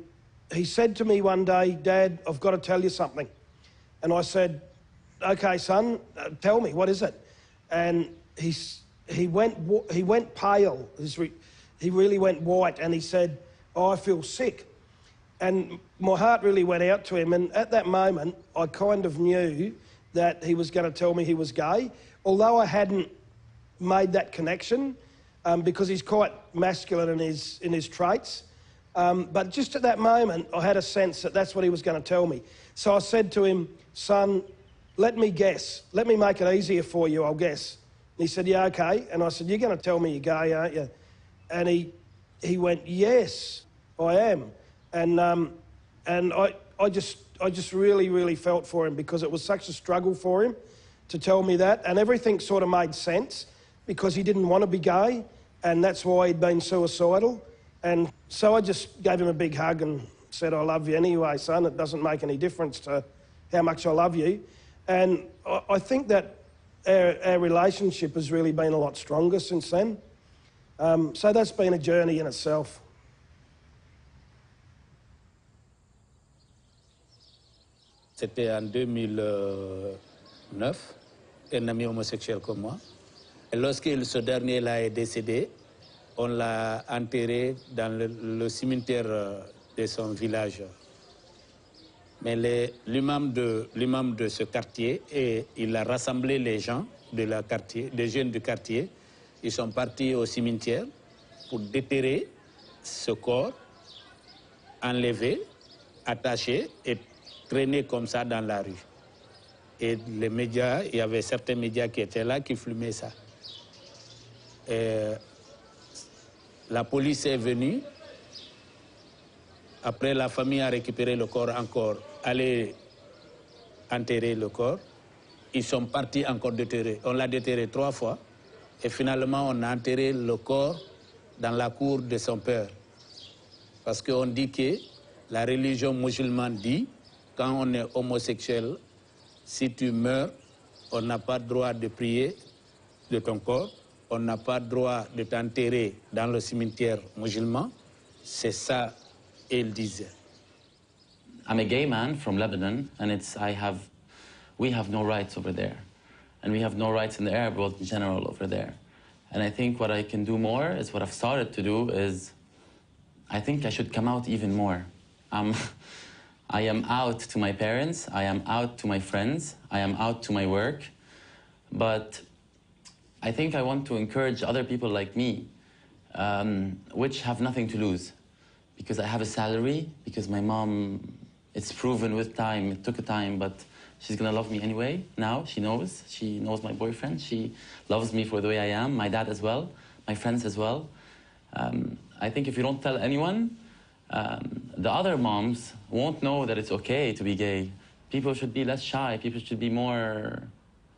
he said to me one day, "Dad, I've got to tell you something." And I said, "Okay, son, tell me, what is it?" And he went pale. He really went white, and he said, "Oh, I feel sick." And my heart really went out to him. And at that moment, I kind of knew that he was going to tell me he was gay, although I hadn't made that connection because he's quite masculine in his traits. But just at that moment, I had a sense that that's what he was going to tell me. So I said to him, "Son, let me guess. Let me make it easier for you, I'll guess." And he said, "Yeah, okay." And I said, "You're going to tell me you're gay, aren't you?" And he went, "Yes, I am." And I just really, really felt for him because it was such a struggle for him to tell me that. And everything sort of made sense because he didn't want to be gay, and that's why he'd been suicidal. And so I just gave him a big hug and said, "I love you anyway, son. It doesn't make any difference to how much I love you." And I think that our relationship has really been a lot stronger since then. So that's been a journey in itself. C'était en 2009, un ami homosexuel comme moi. Et lorsque ce dernier là est décédé, on l'a enterré dans le cimetière de son village. Mais l'imam de ce quartier, et il a rassemblé les gens des jeunes du quartier. Ils sont partis au cimetière pour déterrer ce corps, enlevé, attaché et traîné comme ça dans la rue. Et les médias, il y avait certains médias qui étaient là, qui filmaient ça. Et la police est venue. Après, la famille a récupéré le corps encore, allé enterrer le corps. Ils sont partis encore déterrer. On l'a déterré 3 fois. Et finalement, on a enterré le corps dans la cour de son père. Parce qu'on dit que la religion musulmane dit, quand on est homosexuel, si tu meurs, on n'a pas le droit de prier de ton corps. On n'a pas le droit de t'enterrer dans le cimetière musulman. C'est ça qu'il disait. I'm a gay man from Lebanon, and we have no rights over there. And we have no rights in the Arab world in general over there. And I think what I can do more is what I've started to do is, I think I should come out even more. I am out to my parents, I am out to my friends, I am out to my work, but I think I want to encourage other people like me, which have nothing to lose, because I have a salary, because my mom, it's proven with time, it took a time, but she's gonna love me anyway. Now she knows my boyfriend, she loves me for the way I am, my dad as well, my friends as well. I think if you don't tell anyone, the other moms won't know that it's okay to be gay. People should be less shy, people should be more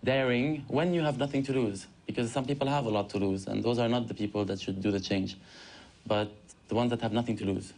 daring when you have nothing to lose, because some people have a lot to lose, and those are not the people that should do the change, but the ones that have nothing to lose.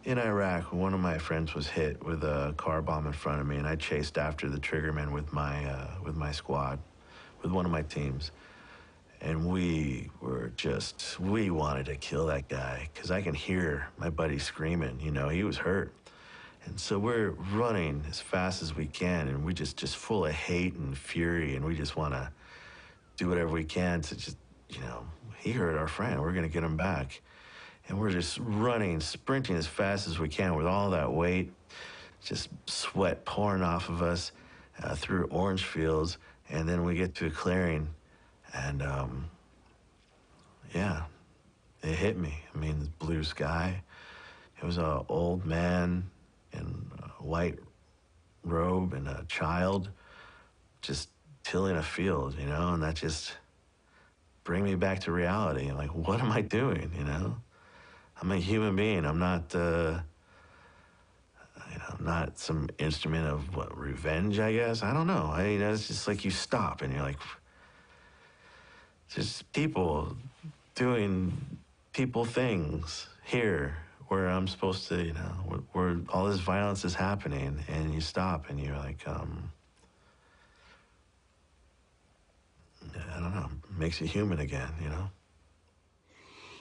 In Iraq, one of my friends was hit with a car bomb in front of me, and I chased after the triggerman with my squad, with one of my teams. And we wanted to kill that guy, because I can hear my buddy screaming, you know, he was hurt. And so we're running as fast as we can, and we just full of hate and fury, and we just want to do whatever we can to just, you know, he hurt our friend, we're going to get him back. And we're just running, sprinting as fast as we can with all that weight, just sweat pouring off of us. through orange fields, and then we get to a clearing, and yeah, it hit me. I mean, blue sky. It was an old man in a white robe and a child just tilling a field, you know, and that just bring me back to reality. Like, what am I doing, you know? I'm a human being. I'm not, not some instrument of what, revenge, I guess. I don't know. It's just like you stop and you're like, just people doing people things here where I'm supposed to, you know, where all this violence is happening, and you stop and you're like, I don't know, makes you human again, you know?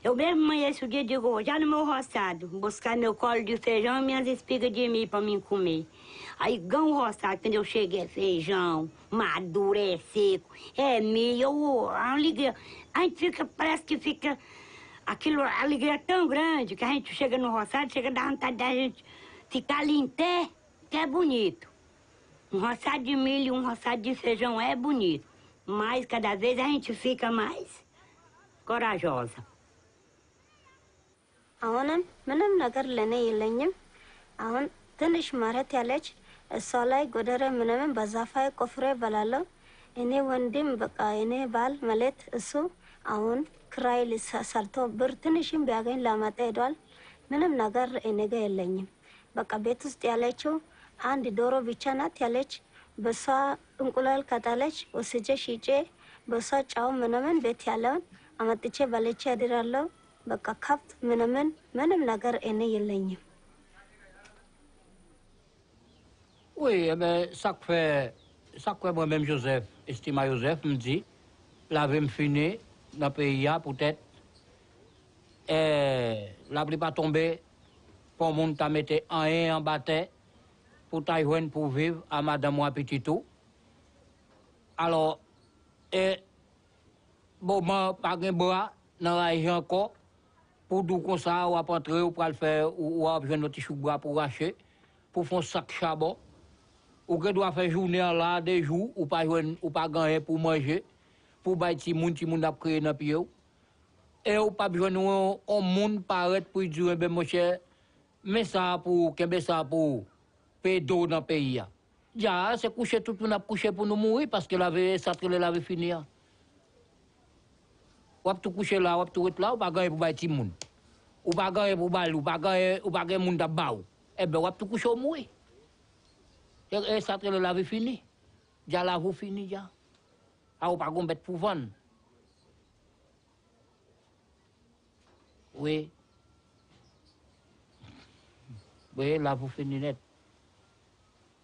Eu mesmo amanheço o dia de hoje, já no meu roçado, buscar meu colo de feijão e minhas espigas de milho para mim comer. Aí, gão roçado, quando eu cheguei, é feijão, maduro, é seco, é milho, a alegria. A gente fica, parece que fica, aquilo, a alegria é tão grande que a gente chega no roçado, chega a dar vontade da gente ficar ali em pé, que é bonito. Um roçado de milho, um roçado de feijão é bonito, mas cada vez a gente fica mais corajosa. አሁንም ምንም ነገር ለኔ የለኝም። አሁን ትንሽ መሬት ያለች እሷ ላይ ጎደረ ምንም በዛፋይ ቆፍሬ በላለሁ። እኔ ወንድም በቃ እኔ ባል ማለት እሱ አሁን ክራይ ሰርቶ ብር ትንሽም ቢያገኝ ላመጣ ሄዷል። ምንም ነገር እኔ ጋር የለኝም። በቃ ቤት ውስጥ ያለችው አንድ ዶሮ ብቻ ናት ያለች። በሷ እንቁላል ከጣለች ወስጄ ሽጬ በሷ ጫው ምንም ቤት ያለውን አመጥቼ በልቼ አድራለሁ። በቃ ከብት ምንም ነገር እኔ የለኝም። Oui, mais ça que moi-même Joseph, estima Joseph me dit, la vie me finit dans le pays peut-être, et la pluie pas tomber, pour mon ta mettre en bataille, pour Taïwan pour vivre à madame moi petit tout. Alors, et bon, moi, pas de bois, dans la région encore, pour tout comme ça, on va rentrer, on va le faire, ou on va besoin de notre chou-bois pour racher, pour faire un sac charbon. Ou que doit faire journée là, des jours, ou pas gagner pour manger, pour bâtir ti moun a créé dans pied. Et ou pas besoin un monde paraît pour dire, ben mon cher, mais ça pour, qu'est-ce ça pour payer d'eau dans le pays. Ja, c'est coucher tout le monde a couché pour nous mourir parce que ça l'avait fini. Ou tout coucher là, ou tout être là, ou pas gagner pour bâtir moun. Ou pas gagner pour bal, ou pas gagner moun da baou. Eh ben, ou tout coucher au mourir. Et ça, elle l'avait fini. Déjà, la vous fini, déjà. Ah, ou pas qu'on bête pour vendre. Oui. Oui, la vous fini net.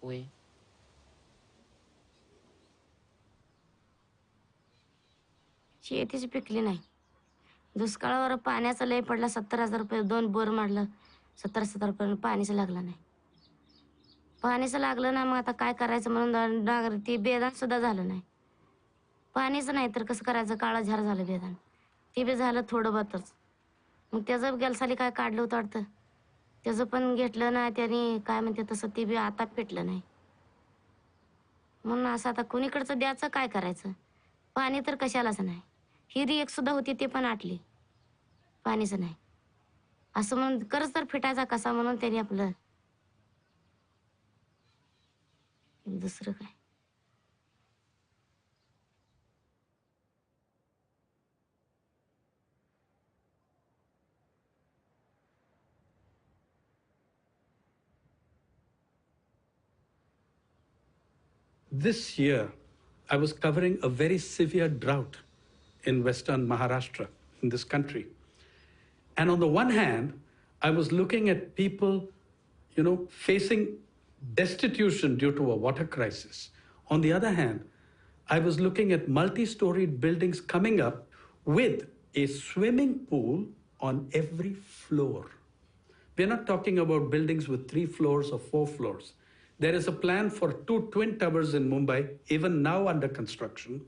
Oui. शेतीची पिकली नाही. दुष्काळावर पाण्याचा लय पडला. 70,000 रुपये 2 bore मारलं. 70,000 रुपये पाणीचं लागलं नाही. पाणीचं लागलं ना, मग आता काय करायचं म्हणून ती बेदान सुद्धा झालं नाही. पाणीचं नाही तर कसं करायचं, काळा झार झालं बेदान. ते बी झालं थोडं बहुतच. मग त्याचं गेलसाली काय काढलं होतं वाटतं, त्याचं पण घेतलं ना त्यांनी, काय म्हणते तसं ते बी आता पेटलं नाही. म्हणून असं आता कुणीकडचं द्यायचं, काय करायचं. पाणी तर कशालाच नाही. हिरी एक सुद्धा होती ते पण आटली, पाणीचं नाही. असं म्हणून कर्ज तर फिटायचा कसा म्हणून त्यांनी आपलं दुसरं काय. This year, I was covering a very severe drought in Western Maharashtra, in this country. And on the one hand, I was looking at people, facing destitution due to a water crisis. On the other hand, I was looking at multi-storied buildings coming up with a swimming pool on every floor. We're not talking about buildings with 3 floors or 4 floors. There is a plan for 2 twin towers in Mumbai, even now under construction,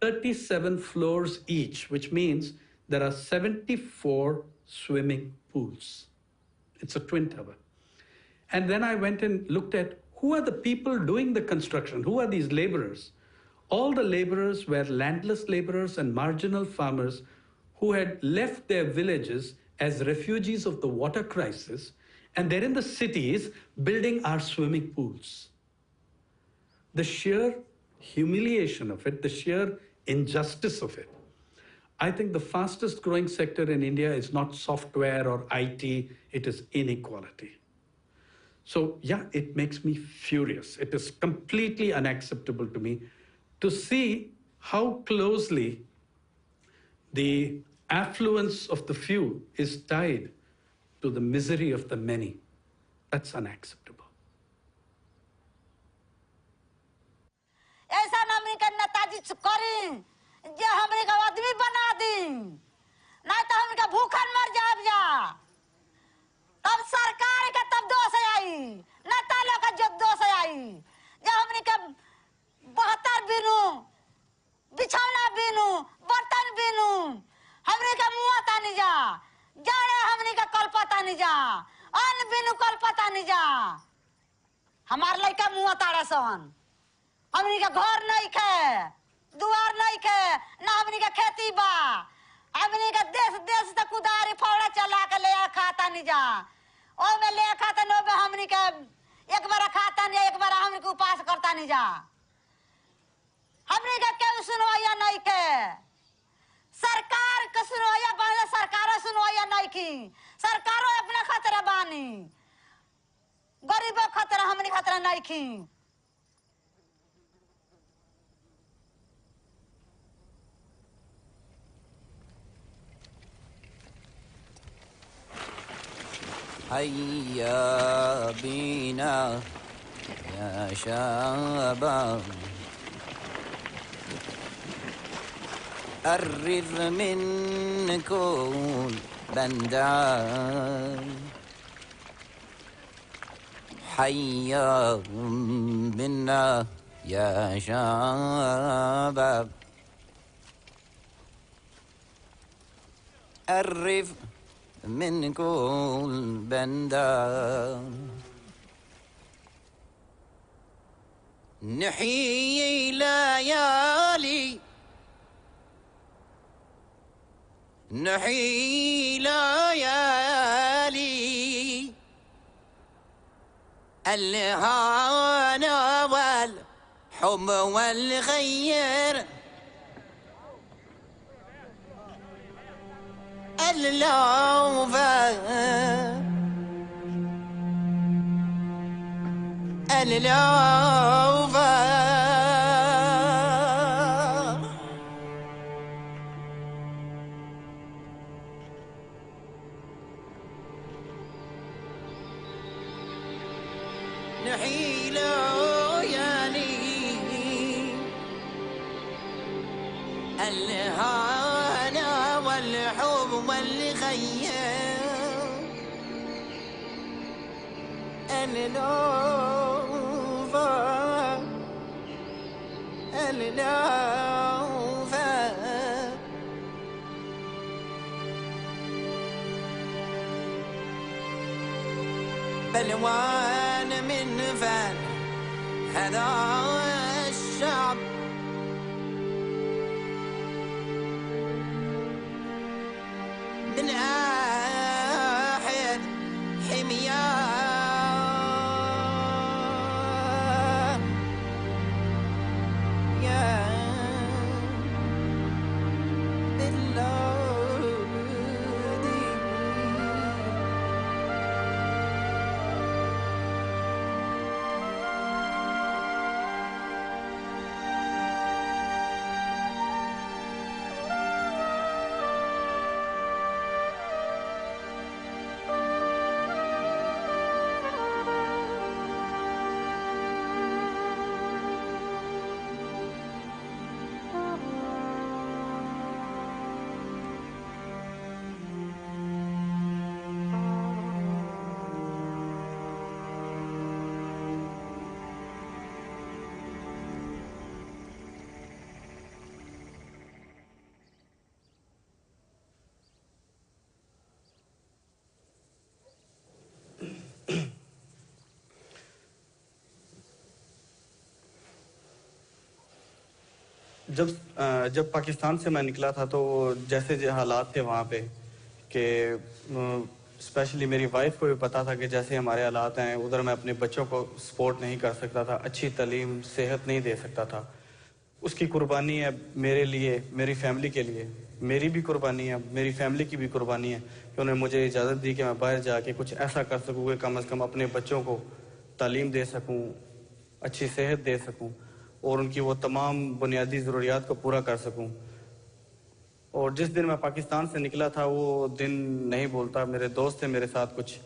37 floors each, which means there are 74 swimming pools. It's a twin tower. And then I went and looked at who are the people doing the construction? Who are these laborers? All the laborers were landless laborers and marginal farmers who had left their villages as refugees of the water crisis, and they're in the cities building our swimming pools. The sheer humiliation of it, the sheer injustice of it. I think the fastest growing sector in India is not software or IT, it is inequality. So yeah, it makes me furious. It is completely unacceptable to me to see how closely the affluence of the few is tied to the misery of the many. That's unacceptable. ऐसा हमनी के नेताजी करी जे हमनी के आदमी बना दी, नहीं तो हमनी के भूखन मर जाब जा। तब सरकार के तब दोष आई, नेता लोग के जो दोष आई, जे हमनी के 72 बिनु, बिछौना बिनु, बर्तन बिनु, हमनी के मुँह तानी जा, जाने हमनी के कलपता नहीं जा, अन्न बिनु कलपता नहीं जा। हमार लइका मुँह ताड़े सन, हमनी के घर नहीं खे, दुआर नहीं खे, ना हमनी के खेती बा, हमनी के देश तक उधारी फौड़ा चला के ले खाता नहीं जा। ओ में ले खाता नो में हमनी के एक बार खाता नहीं, एक बार हमनी के उपास करता नहीं जा। हमनी के क्यों सुनवाया नहीं के? सरकार के सुनवाया बाने, सरकारों सुनवाया नहीं की। सरकारों अपने खतरा बानी, गरीबों खतरा, हमनी खतरा नहीं की। هيا بينا يا شباب أرذ من كل بندان حيا بنا يا شباب أرذ من كل بندان نحيي ليالي نحيي ليالي الهنا والحب والخير اللوفا نحيي ليالي الهنا والحب والخيال اللوفا اللوفا بلوان من فن هذا الشعب من أحد حمياه يا بلادي जब पाकिस्तान से मैं निकला था तो जैसे जो हालात थे वहाँ पे कि स्पेशली मेरी वाइफ को भी पता था कि जैसे हमारे हालात हैं उधर मैं अपने बच्चों को सपोर्ट नहीं कर सकता था, अच्छी तालीम सेहत नहीं दे सकता था। उसकी कुर्बानी है मेरे लिए, मेरी फैमिली के लिए, मेरी भी कुर्बानी है, मेरी फैमिली की भी कुर्बानी है कि उन्होंने मुझे इजाज़त दी कि मैं बाहर जाके कुछ ऐसा कर सकूँ कि कम से कम अपने बच्चों को तालीम दे सकूँ, अच्छी सेहत दे सकूँ और उनकी वो तमाम बुनियादी ज़रूरियात को पूरा कर सकूँ। और जिस दिन मैं पाकिस्तान से निकला था वो दिन नहीं भूलता। मेरे दोस्त थे मेरे साथ, कुछ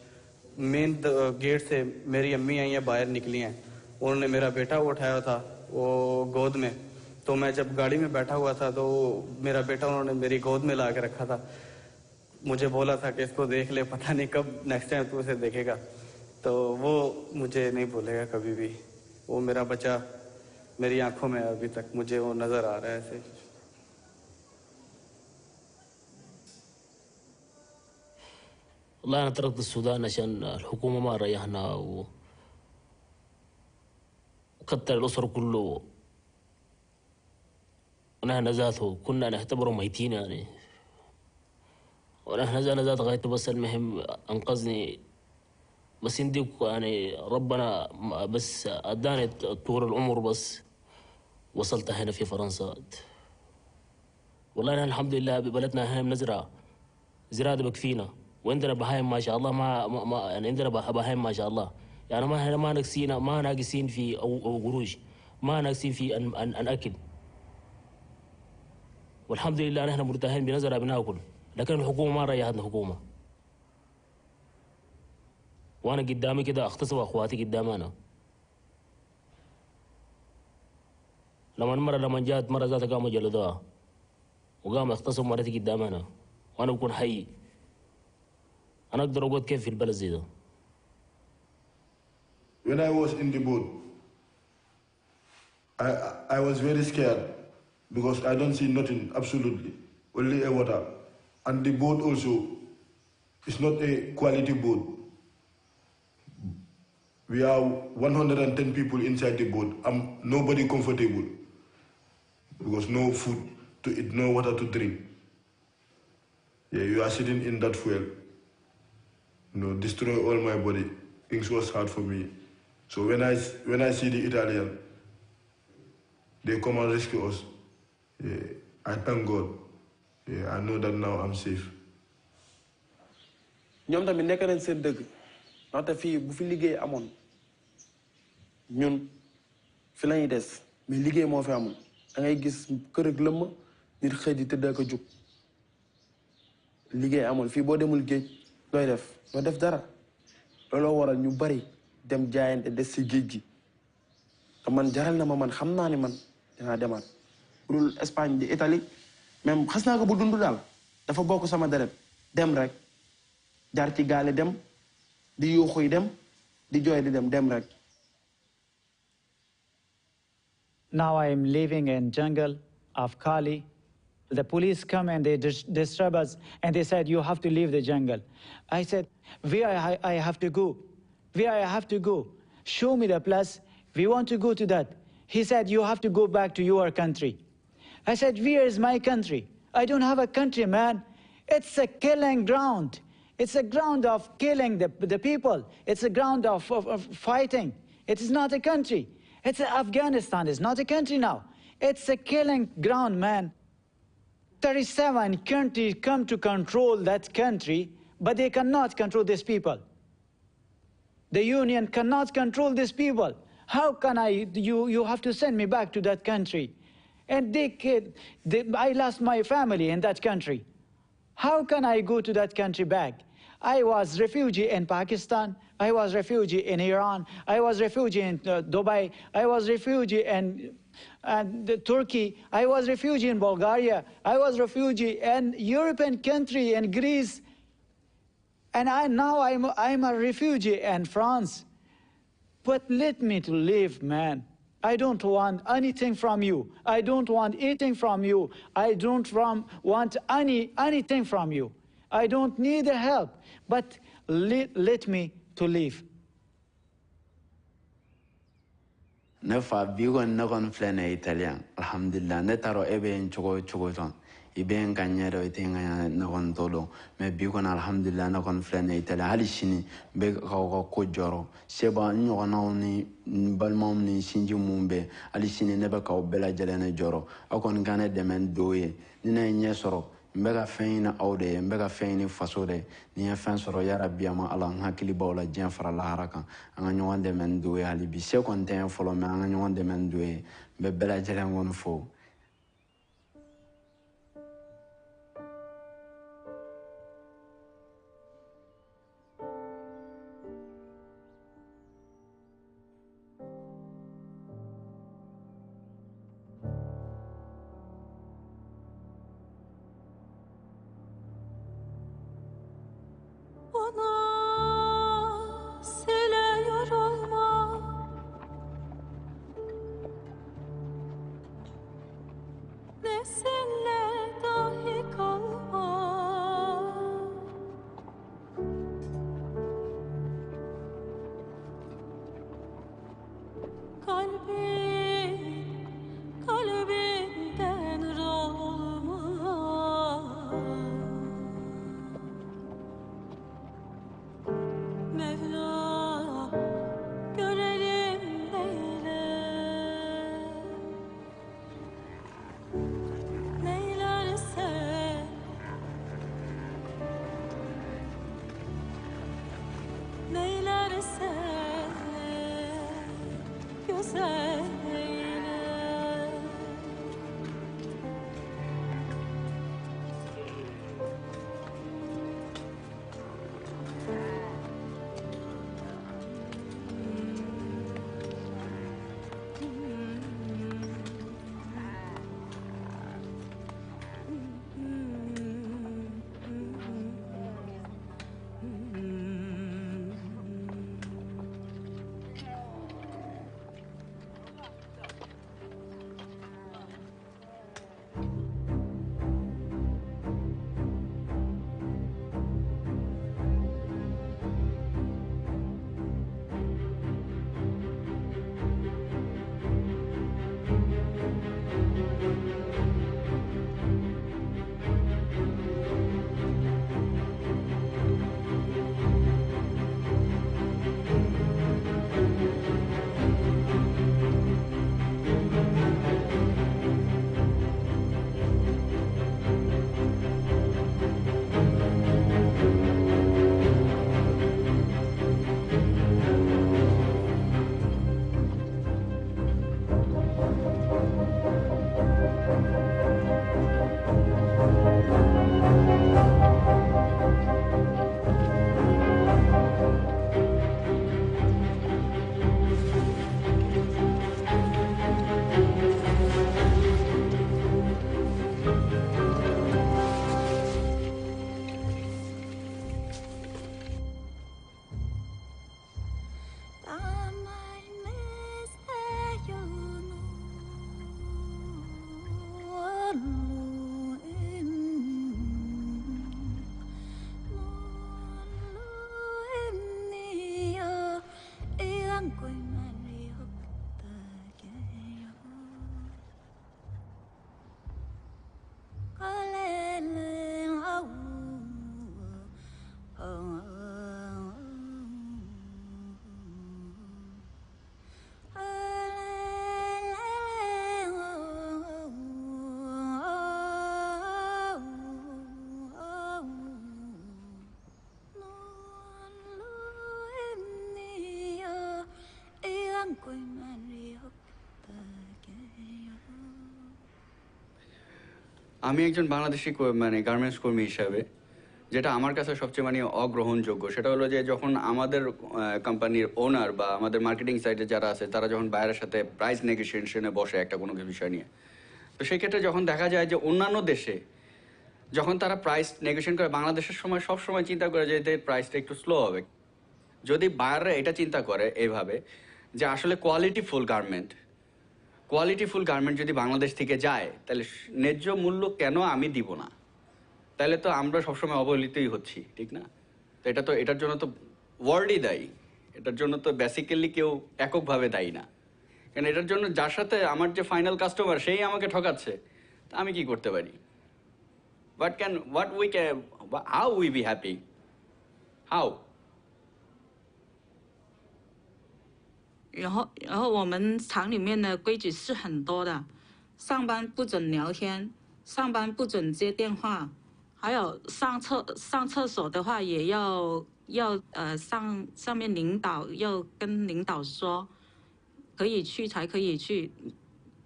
मेन गेट से मेरी अम्मी आई हैं, बाहर निकली हैं, उन्होंने मेरा बेटा उठाया था वो गोद में। तो मैं जब गाड़ी में बैठा हुआ था तो मेरा बेटा उन्होंने मेरी गोद में ला के रखा था। मुझे बोला था कि इसको देख ले, पता नहीं कब नेक्स्ट टाइम तू इसे देखेगा। तो वो मुझे नहीं भूलेगा कभी भी। वो मेरा बच्चा मेरी आंखों में अभी तक मुझे वो नज़र आ रहा है ऐसे। والله أنا تركت السودان عشان الحكومة ما ريحنا وكتر الأسر كله، ونحن ذاته كنا نعتبره ميتين يعني، ونحن ذات غايته بس المهم أنقذني بس عندي يعني ربنا بس أداني طول العمر بس وصلت هنا في فرنسا. والله نحن الحمد لله ببلدنا هنا بنزرع زراعة بكفينا، وعندنا بهايم ما شاء الله ما يعني عندنا بهايم ما شاء الله، يعني ما ناقصين، ما ناقصين في أو قروش، ما ناقصين في أن أكل، والحمد لله نحن مرتاحين بنزرع بناكل، لكن الحكومة ما ريحتنا حكومة. وانا قدامي كده اغتصب اخواتي قدامي انا. لما جات مرة ذاتها قاموا جلدوها وقام اغتصب مرتي قدامي انا، وانا بكون حي. انا اقدر اقعد كيف في البلد زي ده؟ When I was in the boat, I was very scared because I don't see nothing, absolutely, only a water. And the boat also is not a quality boat. We are 110 people inside the boat. Nobody comfortable because no food to eat, no water to drink. Yeah, you are sitting in that fuel. Destroy all my body. Things was hard for me. So when I see the Italian, they come and rescue us. Yeah, I thank God. Yeah, I know that now I'm safe. ñoom tamit nekk nañ seen dëgg ndaxte fii bu fi liggéey amoon ñun fi lañuy des mais liggéey moo fi amul da ngay gis kër ak lëmm nit xëy di tëdd ak a jug liggéey amul fii boo demul géej looy def doo def dara looloo waral ñu bari dem jaayante des si géej gi te man jaral na ma man xam naa ni man dinaa demaat bu dul Espagne di Italie même xas naa ko bu dund daal dafa bokk sama deret dem rek jaar ci gaale dem di yuuxuy dem di jooy di dem rek. Now I am living in jungle of Kali. The police come and they disturb us and they said, you have to leave the jungle. I said, where I have to go? Where I have to go? Show me the place. We want to go to that. He said, you have to go back to your country. I said, where is my country? I don't have a country, man. It's a killing ground. It's a ground of killing the people. It's a ground of fighting. It is not a country. It's Afghanistan. It's not a country now. It's a killing ground, man. 37 countries come to control that country, but they cannot control these people. The union cannot control these people. How can you have to send me back to that country. And I lost my family in that country. How can I go to that country back? I was refugee in Pakistan. I was refugee in Iran. I was refugee in Dubai. I was refugee in Turkey. I was refugee in Bulgaria. I was refugee in European country in Greece. And now I'm a refugee in France. But let me to live, man. I don't want anything from you. I don't want anything from you. I don't want anything from you. I don't need the help, but let me to live. ne fa bi kɔni ne kɔni filɛ nin ye italien alhamdulillah ne t'a dɔn e bɛ n cogo dɔn i bɛ n ka ɲɛ dɔn i tɛ n ka ɲɛ ne kɔni t'o dɔn mais bi kɔni alhamdulillah ne kɔni filɛ nin ye italien hali sini n bɛ k'aw ka ko jɔrɔ seba n ɲɔgɔnnaw ni n balimaw ni sinji mun bɛ hali sini ne bɛ k'aw bɛɛ lajɛlen ne jɔrɔ aw kɔni ka ne dɛmɛ ni dɔw ye ni ne ye ɲɛ sɔrɔ n bɛ ka fɛn ɲini aw de ye n bɛ ka fɛn ɲini faso de ye ni n ye fɛn sɔrɔ yarabi a ma ala n hakili b'aw la diɲɛ fara lahara kan an ka ɲɔgɔn dɛmɛ ni dɔw ye hali bi se kɔni tɛ n ye fɔlɔ mais an ka ɲɔgɔn dɛmɛ ni dɔw ye n bɛ bɛɛ lajɛlen kɔni fo. আমি একজন বাংলাদেশি মানে garments কর্মী হিসাবে যেটা আমার কাছে সবচেয়ে মানে অগ্রহণযোগ্য সেটা হলো যে যখন আমাদের কোম্পানির ওনার বা আমাদের মার্কেটিং সাইডে যারা আছে তারা যখন বাইরের সাথে প্রাইস নেগোসিয়েশনে বসে একটা কোনো বিষয় নিয়ে, তো সেই ক্ষেত্রে যখন দেখা যায় যে অন্যান্য দেশে যখন তারা প্রাইস নেগোসিয়েশন করে বাংলাদেশের সময় সব সময় চিন্তা করে যে এতে প্রাইসটা একটু স্লো হবে। যদি বায়াররা এটা চিন্তা করে এইভাবে যে আসলে কোয়ালিটিফুল গার্মেন্ট যদি বাংলাদেশ থেকে যায় তাহলে ন্যায্য মূল্য কেন আমি দিব না, তাহলে তো আমরা সবসময় অবহেলিতই হচ্ছি, ঠিক না? তো এটার জন্য তো ওয়ার্ল্ডই দায়ী, এটার জন্য তো বেসিক্যালি কেউ এককভাবে দায়ী না। কারণ এটার জন্য যার সাথে আমার যে ফাইনাল কাস্টমার সেই আমাকে ঠকাচ্ছে, তা আমি কি করতে পারি? How we be happy? How? 然后我们厂里面的规矩是很多的，上班不准聊天，上班不准接电话，还有上厕所的话也要上面领导要跟领导说，可以去才可以去，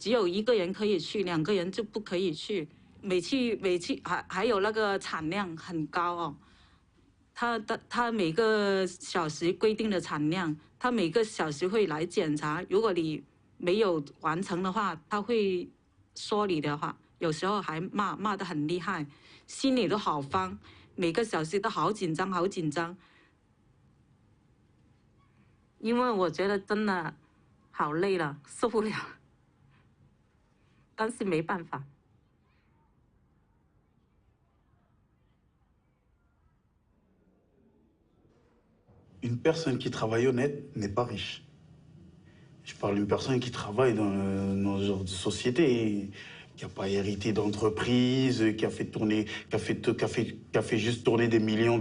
只有一个人可以去，2个人就不可以去。每去还有那个产量很高哦。他每个小时规定的产量，他每个小时会来检查。如果你没有完成的话，他会说你的话，有时候还骂得很厉害，心里都好慌，每个小时都好紧张，好紧张。因为我觉得真的好累了，受不了，但是没办法。Une personne qui travaille honnête n'est pas riche. Je parle d'une personne qui travaille dans ce genre de société, qui n'a pas hérité d'entreprise, qui a fait juste tourner des millions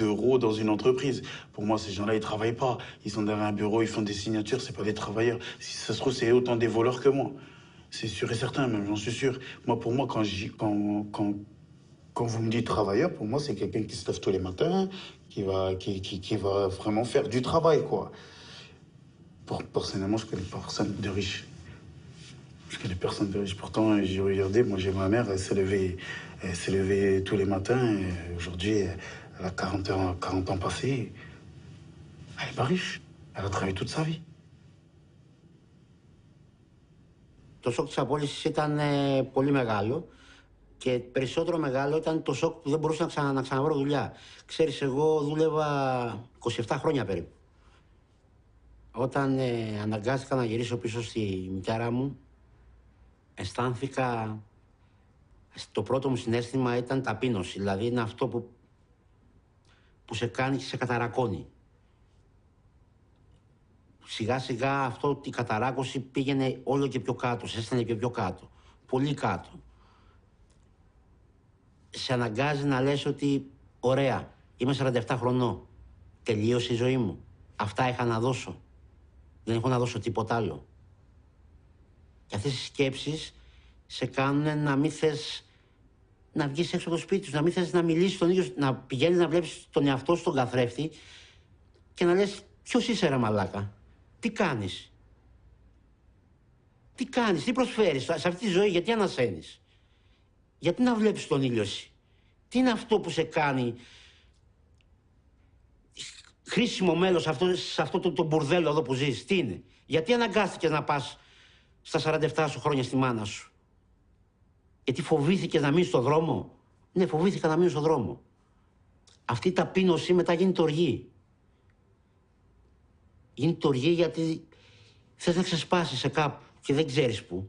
d'euros dans une entreprise. Pour moi, ces gens-là, ils ne travaillent pas. Ils sont derrière un bureau, ils font des signatures, ce pas des travailleurs. Si ça se trouve, c'est autant des voleurs que moi. C'est sûr et certain, même, j'en suis sûr. Pour moi, quand vous me dites travailleur, pour moi, c'est quelqu'un qui se lève tous les matins, qui va vraiment faire du travail, quoi. Personnellement, je connais personne de riche. Je connais personne de riche. Pourtant, j'ai regardé, moi, j'ai ma mère, elle s'est levée tous les matins. Et aujourd'hui, elle a 40 ans passés. Elle n'est pas riche. Elle a travaillé toute sa vie. Το σοκ της απόλυσης ήταν πολύ μεγάλο. Και περισσότερο μεγάλο ήταν το σοκ που δεν μπορούσα να ξαναβρω δουλειά. Ξέρεις, εγώ δούλευα 27 χρόνια περίπου. Όταν αναγκάστηκα να γυρίσω πίσω στη μητέρα μου, αισθάνθηκα... Το πρώτο μου συναίσθημα ήταν ταπείνωση. Δηλαδή είναι αυτό που σε κάνει και σε καταρακώνει. Σιγά σιγά αυτό η καταράκωση πήγαινε όλο και πιο κάτω, σε έστελνε και πιο κάτω. Πολύ κάτω. Σε αναγκάζει να λες ότι ωραία, είμαι 47 χρονών, τελείωσε η ζωή μου, αυτά είχα να δώσω, δεν έχω να δώσω τίποτα άλλο. Και αυτές οι σκέψεις σε κάνουν να μην θες να βγεις έξω από το σπίτι σου, να μην θες να μιλήσεις τον ίδιο, να πηγαίνεις να βλέπεις τον εαυτό σου στον καθρέφτη και να λες ποιος είσαι ρε μαλάκα, τι κάνεις, τι προσφέρεις σε αυτή τη ζωή, γιατί ανασένεις. Γιατί να βλέπεις τον ήλιο εσύ. Τι είναι αυτό που σε κάνει χρήσιμο μέλος σε αυτό το μπουρδέλο εδώ που ζεις. Τι είναι. Γιατί αναγκάστηκες να πας στα 47 σου χρόνια στη μάνα σου. Γιατί φοβήθηκες να μείνεις στο δρόμο. Ναι, φοβήθηκα να μείνω στο δρόμο. Αυτή η ταπείνωση μετά γίνεται οργή. Γίνεται οργή γιατί θες να ξεσπάσεις σε κάπου και δεν ξέρεις πού.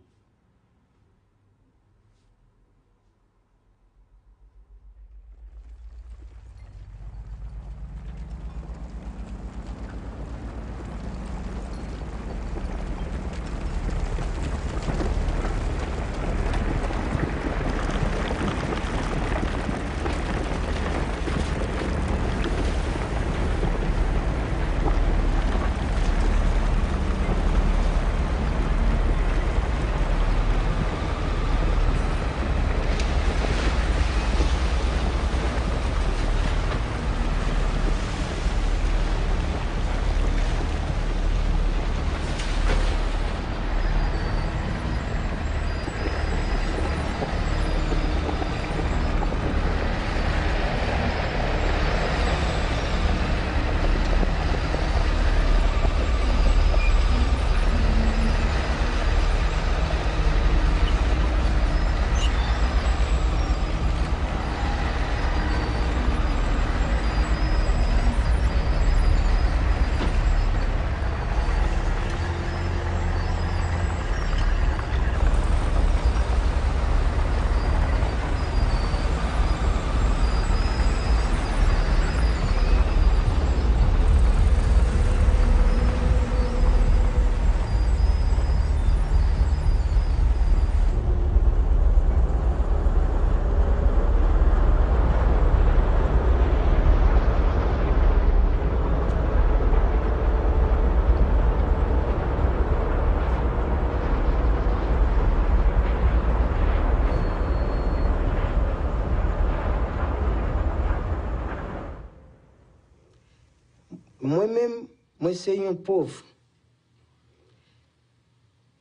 Moi-même, moi c'est un pauvre.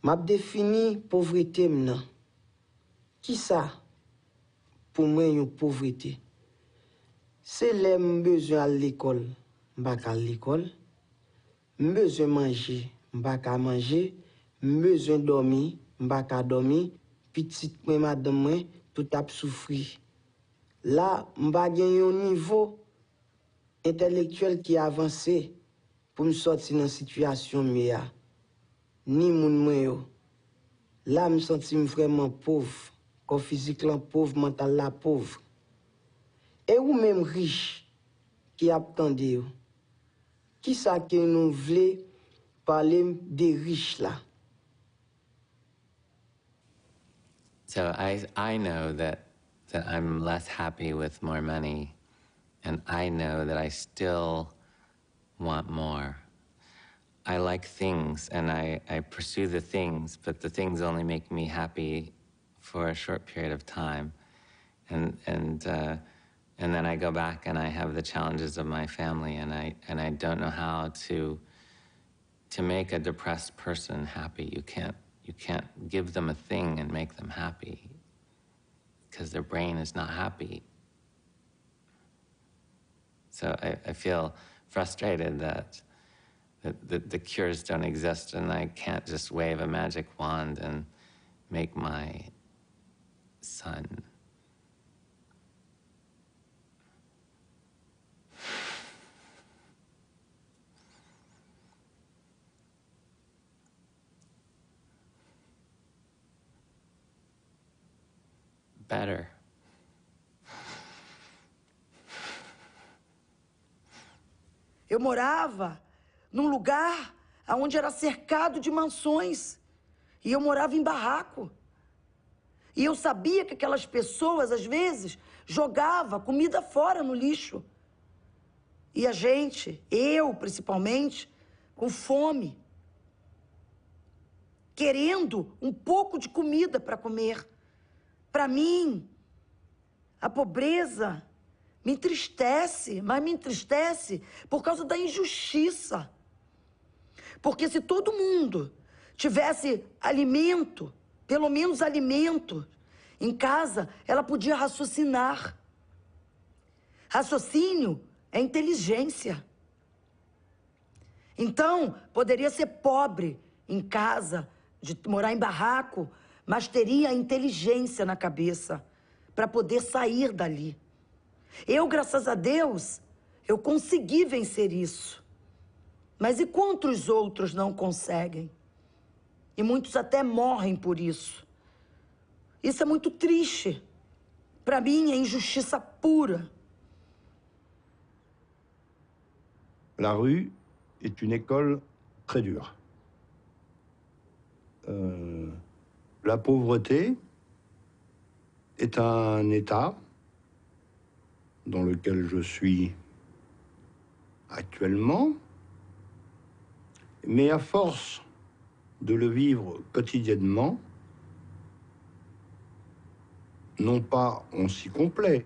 M'a défini pauvreté maintenant. Qui ça? Pour moi, une pauvreté. C'est les besoin à l'école, m'pas à l'école. Besoin manger, m'pas à manger. Besoin dormir, m'pas à dormir. Petite moi madame moi, tout a souffri. Là, m'pas gagner un niveau intellectuel qui a avancé pour me sortir dans une situation meilleure. Ni moun moi yo. Là, me sens vraiment pauvre. Corps physique là pauvre, mental là pauvre. Et ou même riche qui attendait. Qui ça que nous voulons parler des riches là? So I know that I'm less happy with more money, and I know that I still want more. I like things, and I pursue the things, but the things only make me happy for a short period of time, and then I go back and I have the challenges of my family, and I don't know how to make a depressed person happy. You can't give them a thing and make them happy, because their brain is not happy. So I feel frustrated that the cures don't exist, and I can't just wave a magic wand and make my son better. Eu morava num lugar onde era cercado de mansões. E eu morava em barraco. E eu sabia que aquelas pessoas, às vezes, jogavam comida fora no lixo. E a gente, eu principalmente, com fome, querendo um pouco de comida para comer. Para mim, a pobreza me entristece, mas me entristece por causa da injustiça. Porque se todo mundo tivesse alimento, pelo menos alimento, em casa, ela podia raciocinar. Raciocínio é inteligência. Então, poderia ser pobre em casa, de morar em barraco, mas teria a inteligência na cabeça para poder sair dali. Eu, graças a Deus, eu consegui vencer isso. Mas e quantos outros não conseguem? E muitos até morrem por isso. Isso é muito triste. Para mim, é injustiça pura. La rue est une école très dure. La pauvreté est un état dans lequel je suis actuellement, mais à force de le vivre quotidiennement, non pas on s'y complaît,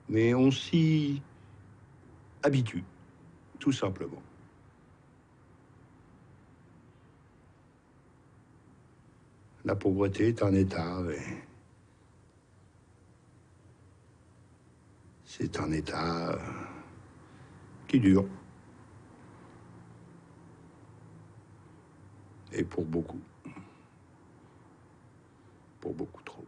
mais on s'y habitue, tout simplement. La pauvreté est un état, c'est un état qui dure. Et pour beaucoup trop.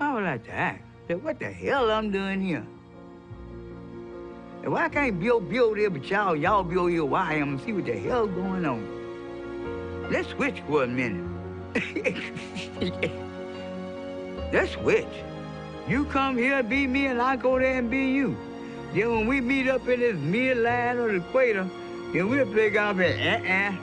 I would like to ask, what the hell I'm doing here? And why can't Bill be over there, but y'all be over here where I am and see what the hell going on? Let's switch for a minute. Let's switch. You come here, be me, and I go there and be you. Then when we meet up in this midline or the equator, then we'll play golf at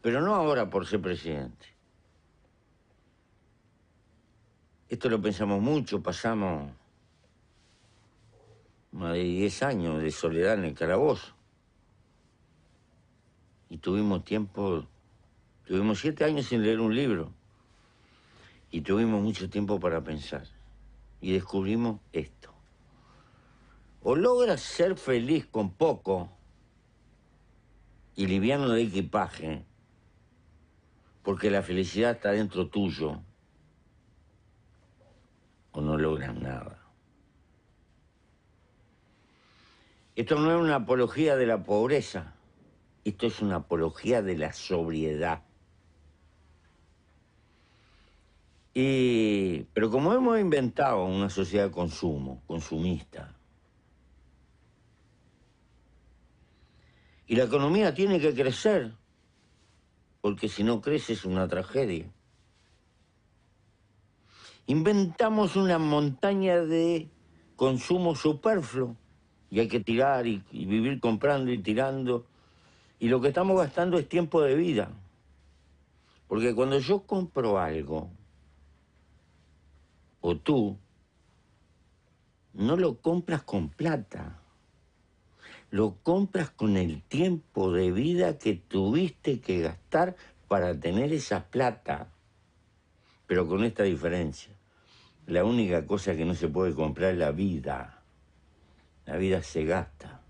Pero no ahora por ser presidente. Esto lo pensamos mucho, pasamos más de 10 años de soledad en el calabozo. Y tuvimos 7 años sin leer un libro. Y tuvimos mucho tiempo para pensar. Y descubrimos esto. O logras ser feliz con poco y liviano de equipaje, porque la felicidad está dentro tuyo, o no logras nada. Esto no es una apología de la pobreza, esto es una apología de la sobriedad. Pero como hemos inventado una sociedad de consumo, consumista, y la economía tiene que crecer, porque si no crece es una tragedia. Inventamos una montaña de consumo superfluo y hay que tirar y vivir comprando y tirando. Y lo que estamos gastando es tiempo de vida. Porque cuando yo compro algo, o tú, no lo compras con plata. Lo compras con el tiempo de vida que tuviste que gastar para tener esa plata. Pero con esta diferencia. La única cosa que no se puede comprar es la vida. La vida se gasta.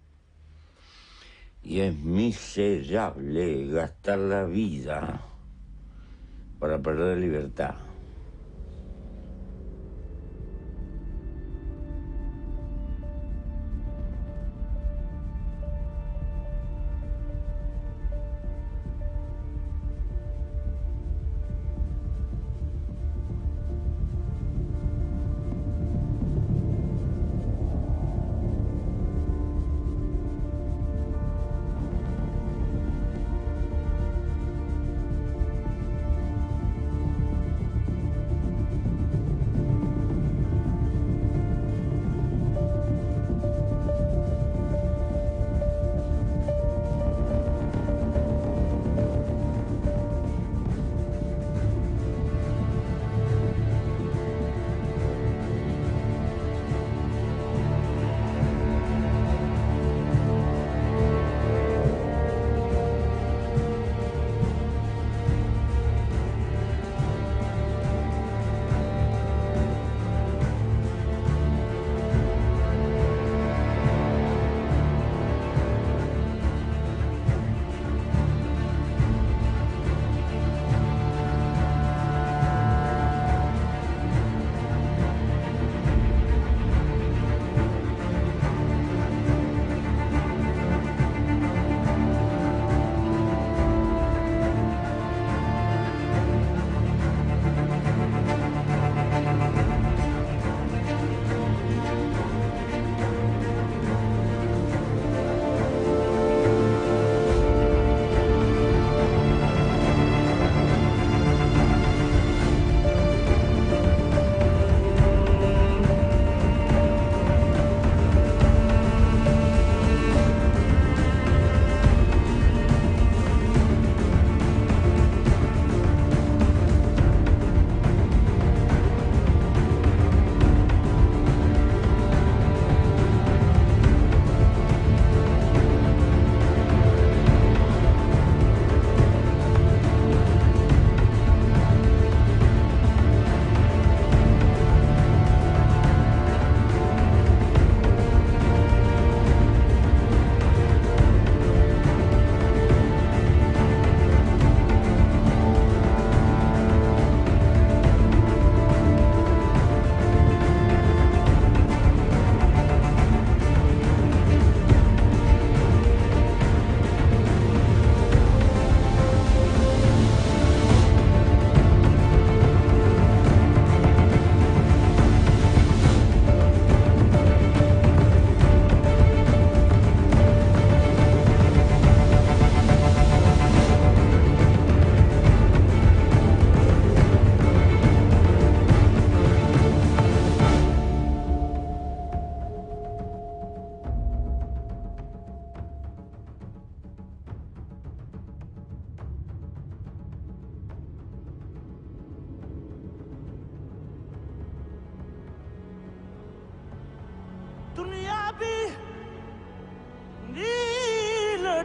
Y es miserable gastar la vida para perder libertad.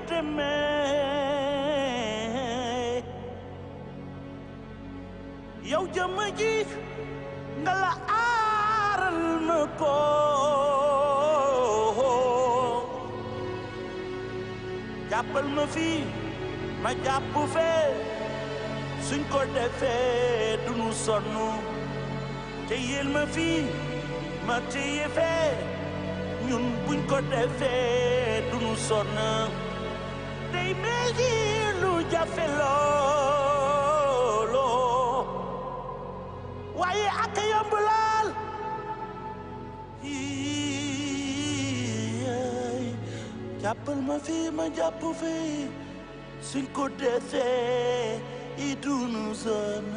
demee yow jëmm ji nga la aaral ma ko jàppal ma fii ma jàpp fee suñ ko defee duñu sonn téyel ma fii ma téye fee ñun buñ ko defee duñu sonn day mel ni lu jafe loolo waaye ak yomb laal jàppal ma fii ma jàpp fii suñ ko defee i duñu sonn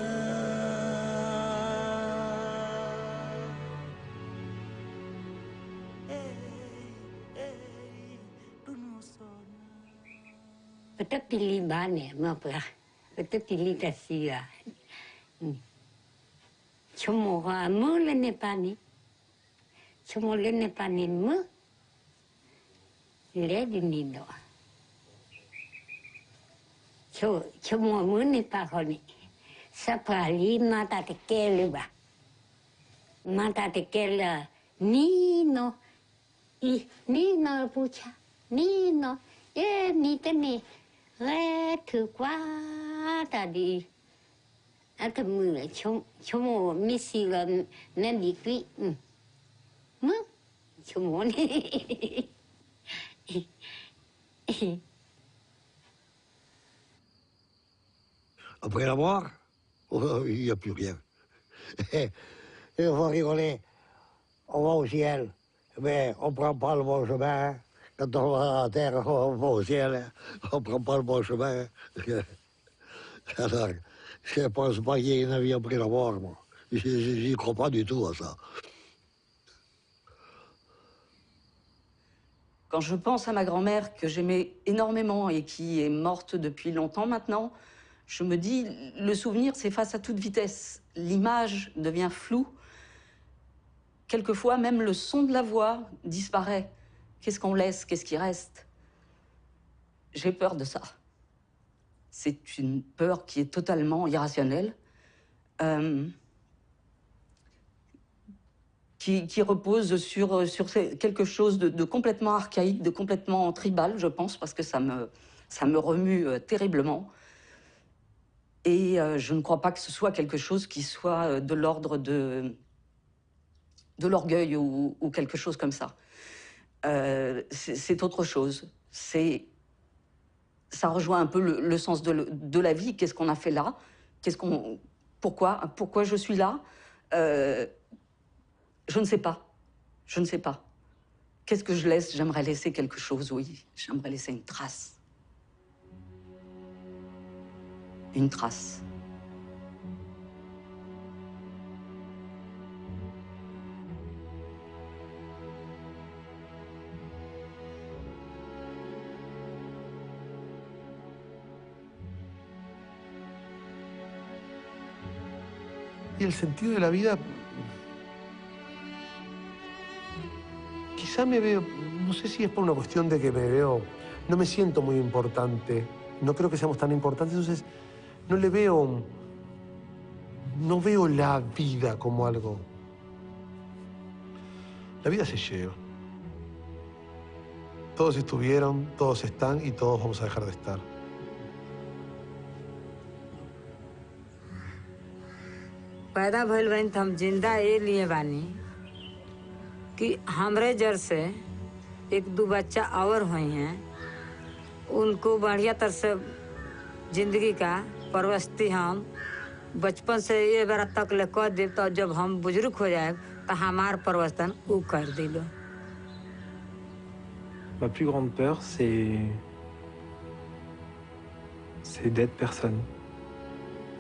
Betul pilih mana, apa? Betul pilih kasih. Cuma kamu lene pani, cuma lene pani mu, lady nido. Cuma mu ni pakoni, sapali mata tekele ba, mata tekele nino, nino pucha, nino, ni tene. Ghê thư quá ta đi à ta mưa chôm mồ Messi là nên đi quỷ mưa chôm mồ này Après la mort, il n'y a plus rien. Il faut rigoler. On va au ciel, mais on ne prend pas le bon chemin. Quand on va à la terre, on va au ciel, on ne prend pas le bon chemin. Alors, je ne pense pas qu'il y ait une vie après la mort, moi. Je n'y crois pas du tout à ça. Quand je pense à ma grand-mère, que j'aimais énormément et qui est morte depuis longtemps maintenant, je me dis, le souvenir s'efface à toute vitesse. L'image devient floue. Quelquefois, même le son de la voix disparaît. Qu'est-ce qu'on laisse? Qu'est-ce qui reste? J'ai peur de ça. C'est une peur qui est totalement irrationnelle, qui repose sur quelque chose de complètement archaïque, de complètement tribal, je pense, parce que ça me remue terriblement. Et je ne crois pas que ce soit quelque chose qui soit de l'ordre de l'orgueil ou quelque chose comme ça. C'est autre chose. Ça rejoint un peu le sens de la vie. Qu'est-ce qu'on a fait là? Pourquoi je suis là? Je ne sais pas. Je ne sais pas. Qu'est-ce que je laisse? J'aimerais laisser quelque chose, oui. J'aimerais laisser une trace. Une trace. Y el sentido de la vida, quizá me veo, no sé si es por una cuestión de que me veo, no me siento muy importante, no creo que seamos tan importantes, entonces no veo la vida como algo. La vida se lleva. Todos estuvieron, todos están y todos vamos a dejar de estar. पैदा भइल बानी तो हम जिंदा ये लिए बानी कि हमरे जर से एक दो बच्चा और हुए हैं, उनको बढ़िया तरह से जिंदगी का परवस्ती हम बचपन से ये बार तक ले कर दे, तो जब हम बुजुर्ग हो जाए तो हमार परवस्तन उ कर दिलो। Ma plus grande peur, c'est d'être personne,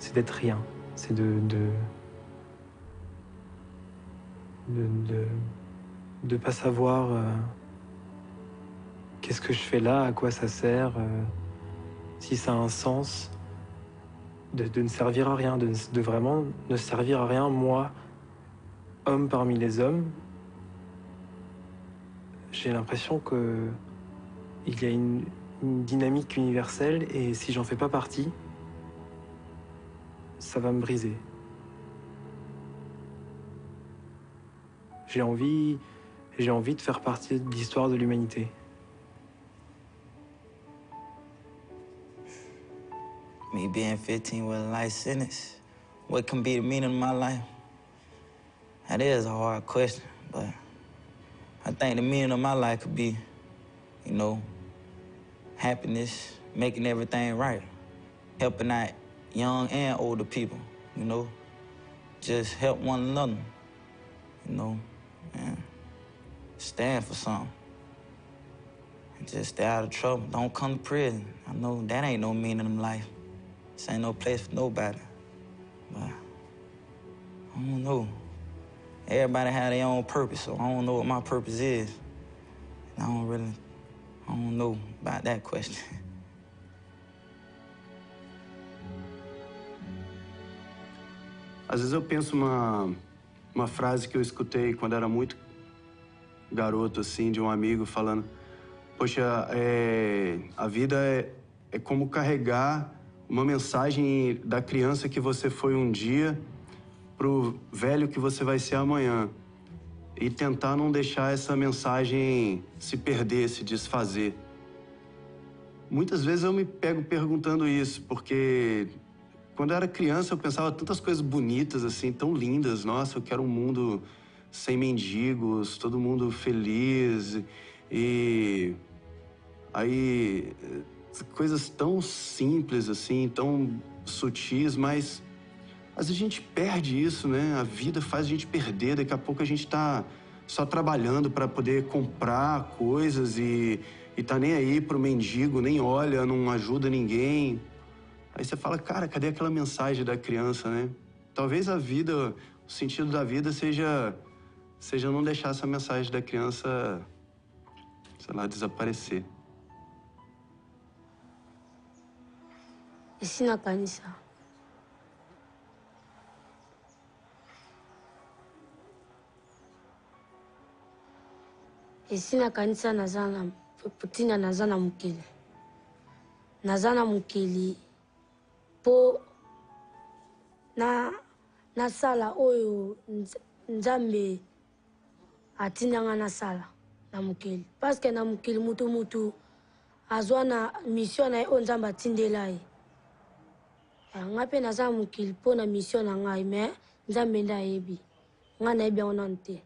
c'est d'être rien, c'est de pas savoir qu'est-ce que je fais là, à quoi ça sert, si ça a un sens, de ne servir à rien, de vraiment ne servir à rien, moi, homme parmi les hommes. J'ai l'impression qu'il y a une dynamique universelle et si j'en fais pas partie, ça va me briser. J'ai envie de faire partie de l'histoire de l'humanité. Me being 15 with a life sentence, what can be the meaning of my life? That is a hard question, but I think the meaning of my life could be, you know, happiness, making everything right, helping out young and older people, you know, just help one another, you know, and stand for something. And just stay out of trouble. Don't come to prison. I know that ain't no meaning in life. This ain't no place for nobody. But I don't know. Everybody have their own purpose, so I don't know what my purpose is. I don't know about that question. Às vezes eu penso uma frase que eu escutei quando era muito garoto, assim, de um amigo falando: poxa, a vida é como carregar uma mensagem da criança que você foi um dia pro velho que você vai ser amanhã. E tentar não deixar essa mensagem se perder, se desfazer. Muitas vezes eu me pego perguntando isso, porque quando eu era criança eu pensava tantas coisas bonitas, assim, tão lindas. Nossa, eu quero um mundo sem mendigos, todo mundo feliz. E aí, coisas tão simples, assim, tão sutis, mas às vezes a gente perde isso, né? A vida faz a gente perder. Daqui a pouco a gente tá só trabalhando para poder comprar coisas e tá nem aí pro mendigo, nem olha, não ajuda ninguém. Aí você fala, cara, cadê aquela mensagem da criança, né? Talvez a vida, o sentido da vida seja não deixar essa mensagem da criança, sei lá, desaparecer. Esi na kanisa. Esi na kanisa nazana putina nazana mukili. Nazana mukili po na sala oyo nzambe atinanga na sala na mukili. Parce que na mukili mutu azwa na mission na o nzambe atindela ye. Nga pe naza mukili po na mission na ngai mais nzambe nda yebi. Nga na yebi ona nte.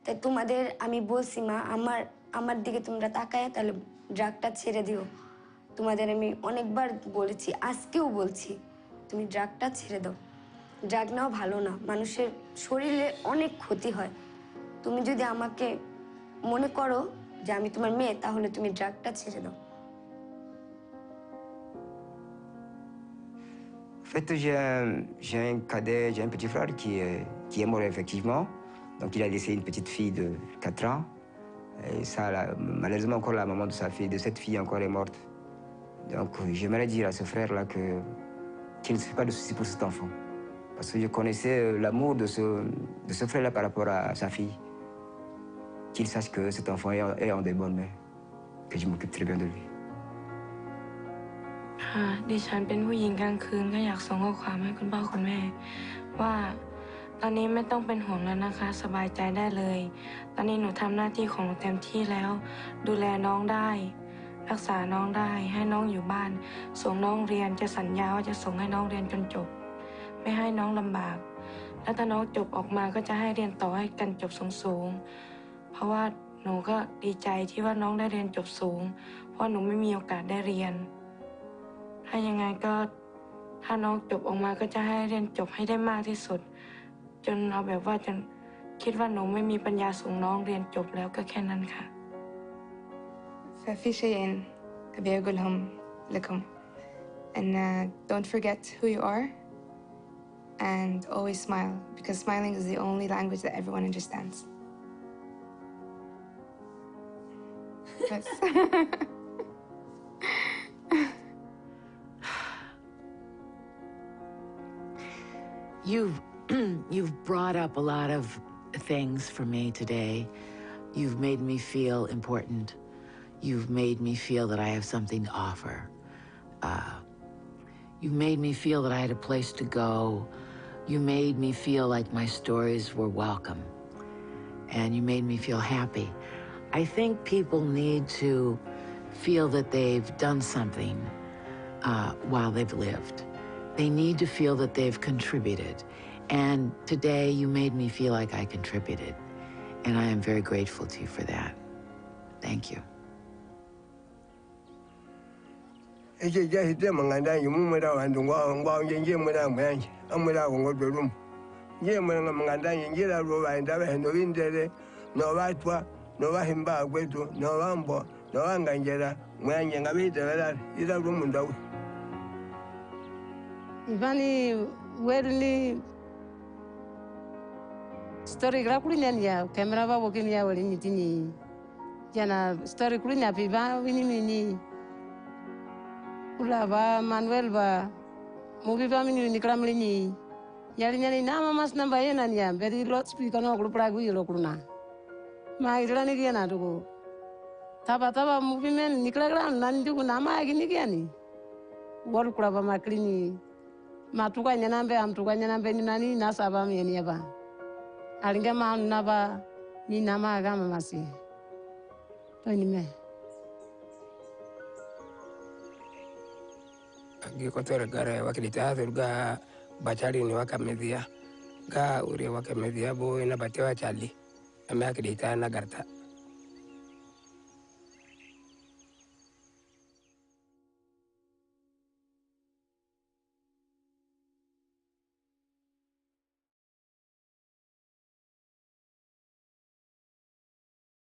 তাই তোমাদের আমি বলছি মা আমার দিকে তোমরা তাকায় তাহলে ড্রাগটা ছেড়ে দিও তোমাদের আমি অনেকবার বলেছি আজকেও বলছি তুমি ড্রাগটা ছেড়ে দাও ড্রাগ নাও ভালো না মানুষের শরীরে অনেক ক্ষতি হয় তুমি যদি আমাকে মনে করো যে আমি তোমার মেয়ে তাহলে তুমি ড্রাগটা ছেড়ে দাও En fait, j'ai un cadet, j'ai un petit frère qui est mort effectivement. Donc il a laissé une petite fille de 4 ans. Et ça, malheureusement, encore la maman de cette fille encore est morte. Donc j'aimerais dire à ce frère-là qu'il ne se fait pas de soucis pour cet enfant. Parce que je connaissais l'amour de ce frère-là par rapport à sa fille. Qu'il sache que cet enfant est en des bonnes mains. Que je m'occupe très bien de lui. ค่ะดิฉันเป็นผู้หญิงกลางคืนก็อยากส่งข้อความให้คุณพ่อคุณแม่ว่าตอนนี้ไม่ต้องเป็นห่วงแล้วนะคะสบายใจได้เลยตอนนี้หนูทำหน้าที่ของหนูเต็มที่แล้วดูแลน้องได้รักษาน้องได้ให้น้องอยู่บ้านส่งน้องเรียนจะสัญญาว่าจะส่งให้น้องเรียนจนจบไม่ให้น้องลำบากแล้วถ้าน้องจบออกมาก็จะให้เรียนต่อให้กันจบสูงเพราะว่าหนูก็ดีใจที่ว่าน้องได้เรียนจบสูงเพราะหนูไม่มีโอกาสได้เรียนถ้ายังไงก็ถ้าน้องจบออกมาก็จะให้เรียนจบให้ได้มากที่สุดจนเอาแบบว่าจนคิดว่าหนูไม่มีปัญญาส่งน้องเรียนจบแล้วก็แค่นั้นค่ะ ففي شيئين أبي أقولهم لكم and don't forget who you are and always smile because smiling is the only language that everyone understands. Yes. You've brought up a lot of things for me today. You've made me feel important. You've made me feel that I have something to offer. You made me feel that I had a place to go. You made me feel like my stories were welcome. And you made me feel happy. I think people need to feel that they've done something while they've lived. They need to feel that they've contributed. And today you made me feel like I contributed. And I am very grateful to you for that. Thank you. Ivani welni story gra kulinya ya kamera ba wokin ya wali nitini jana story kulinya pi ba wini mini ula ba Manuel ba movie ba mini nikram lini yalinya ni nama mas namba yena ni ya beri lot speaker no group ragu yelo kuruna ma ira ni kiana tuko taba movie men nikla gra nan tuko nama agini kiani wal kula ba maklini matuka nyanambe amtuka nyanambe ni nani nasaba mieni yaba alinga ma naba ni nama agama masi to ni me agi kotor gara wakilita turga bachari ni wakamedia ga uri wakamedia bo ina batewa chali ame akilita na garta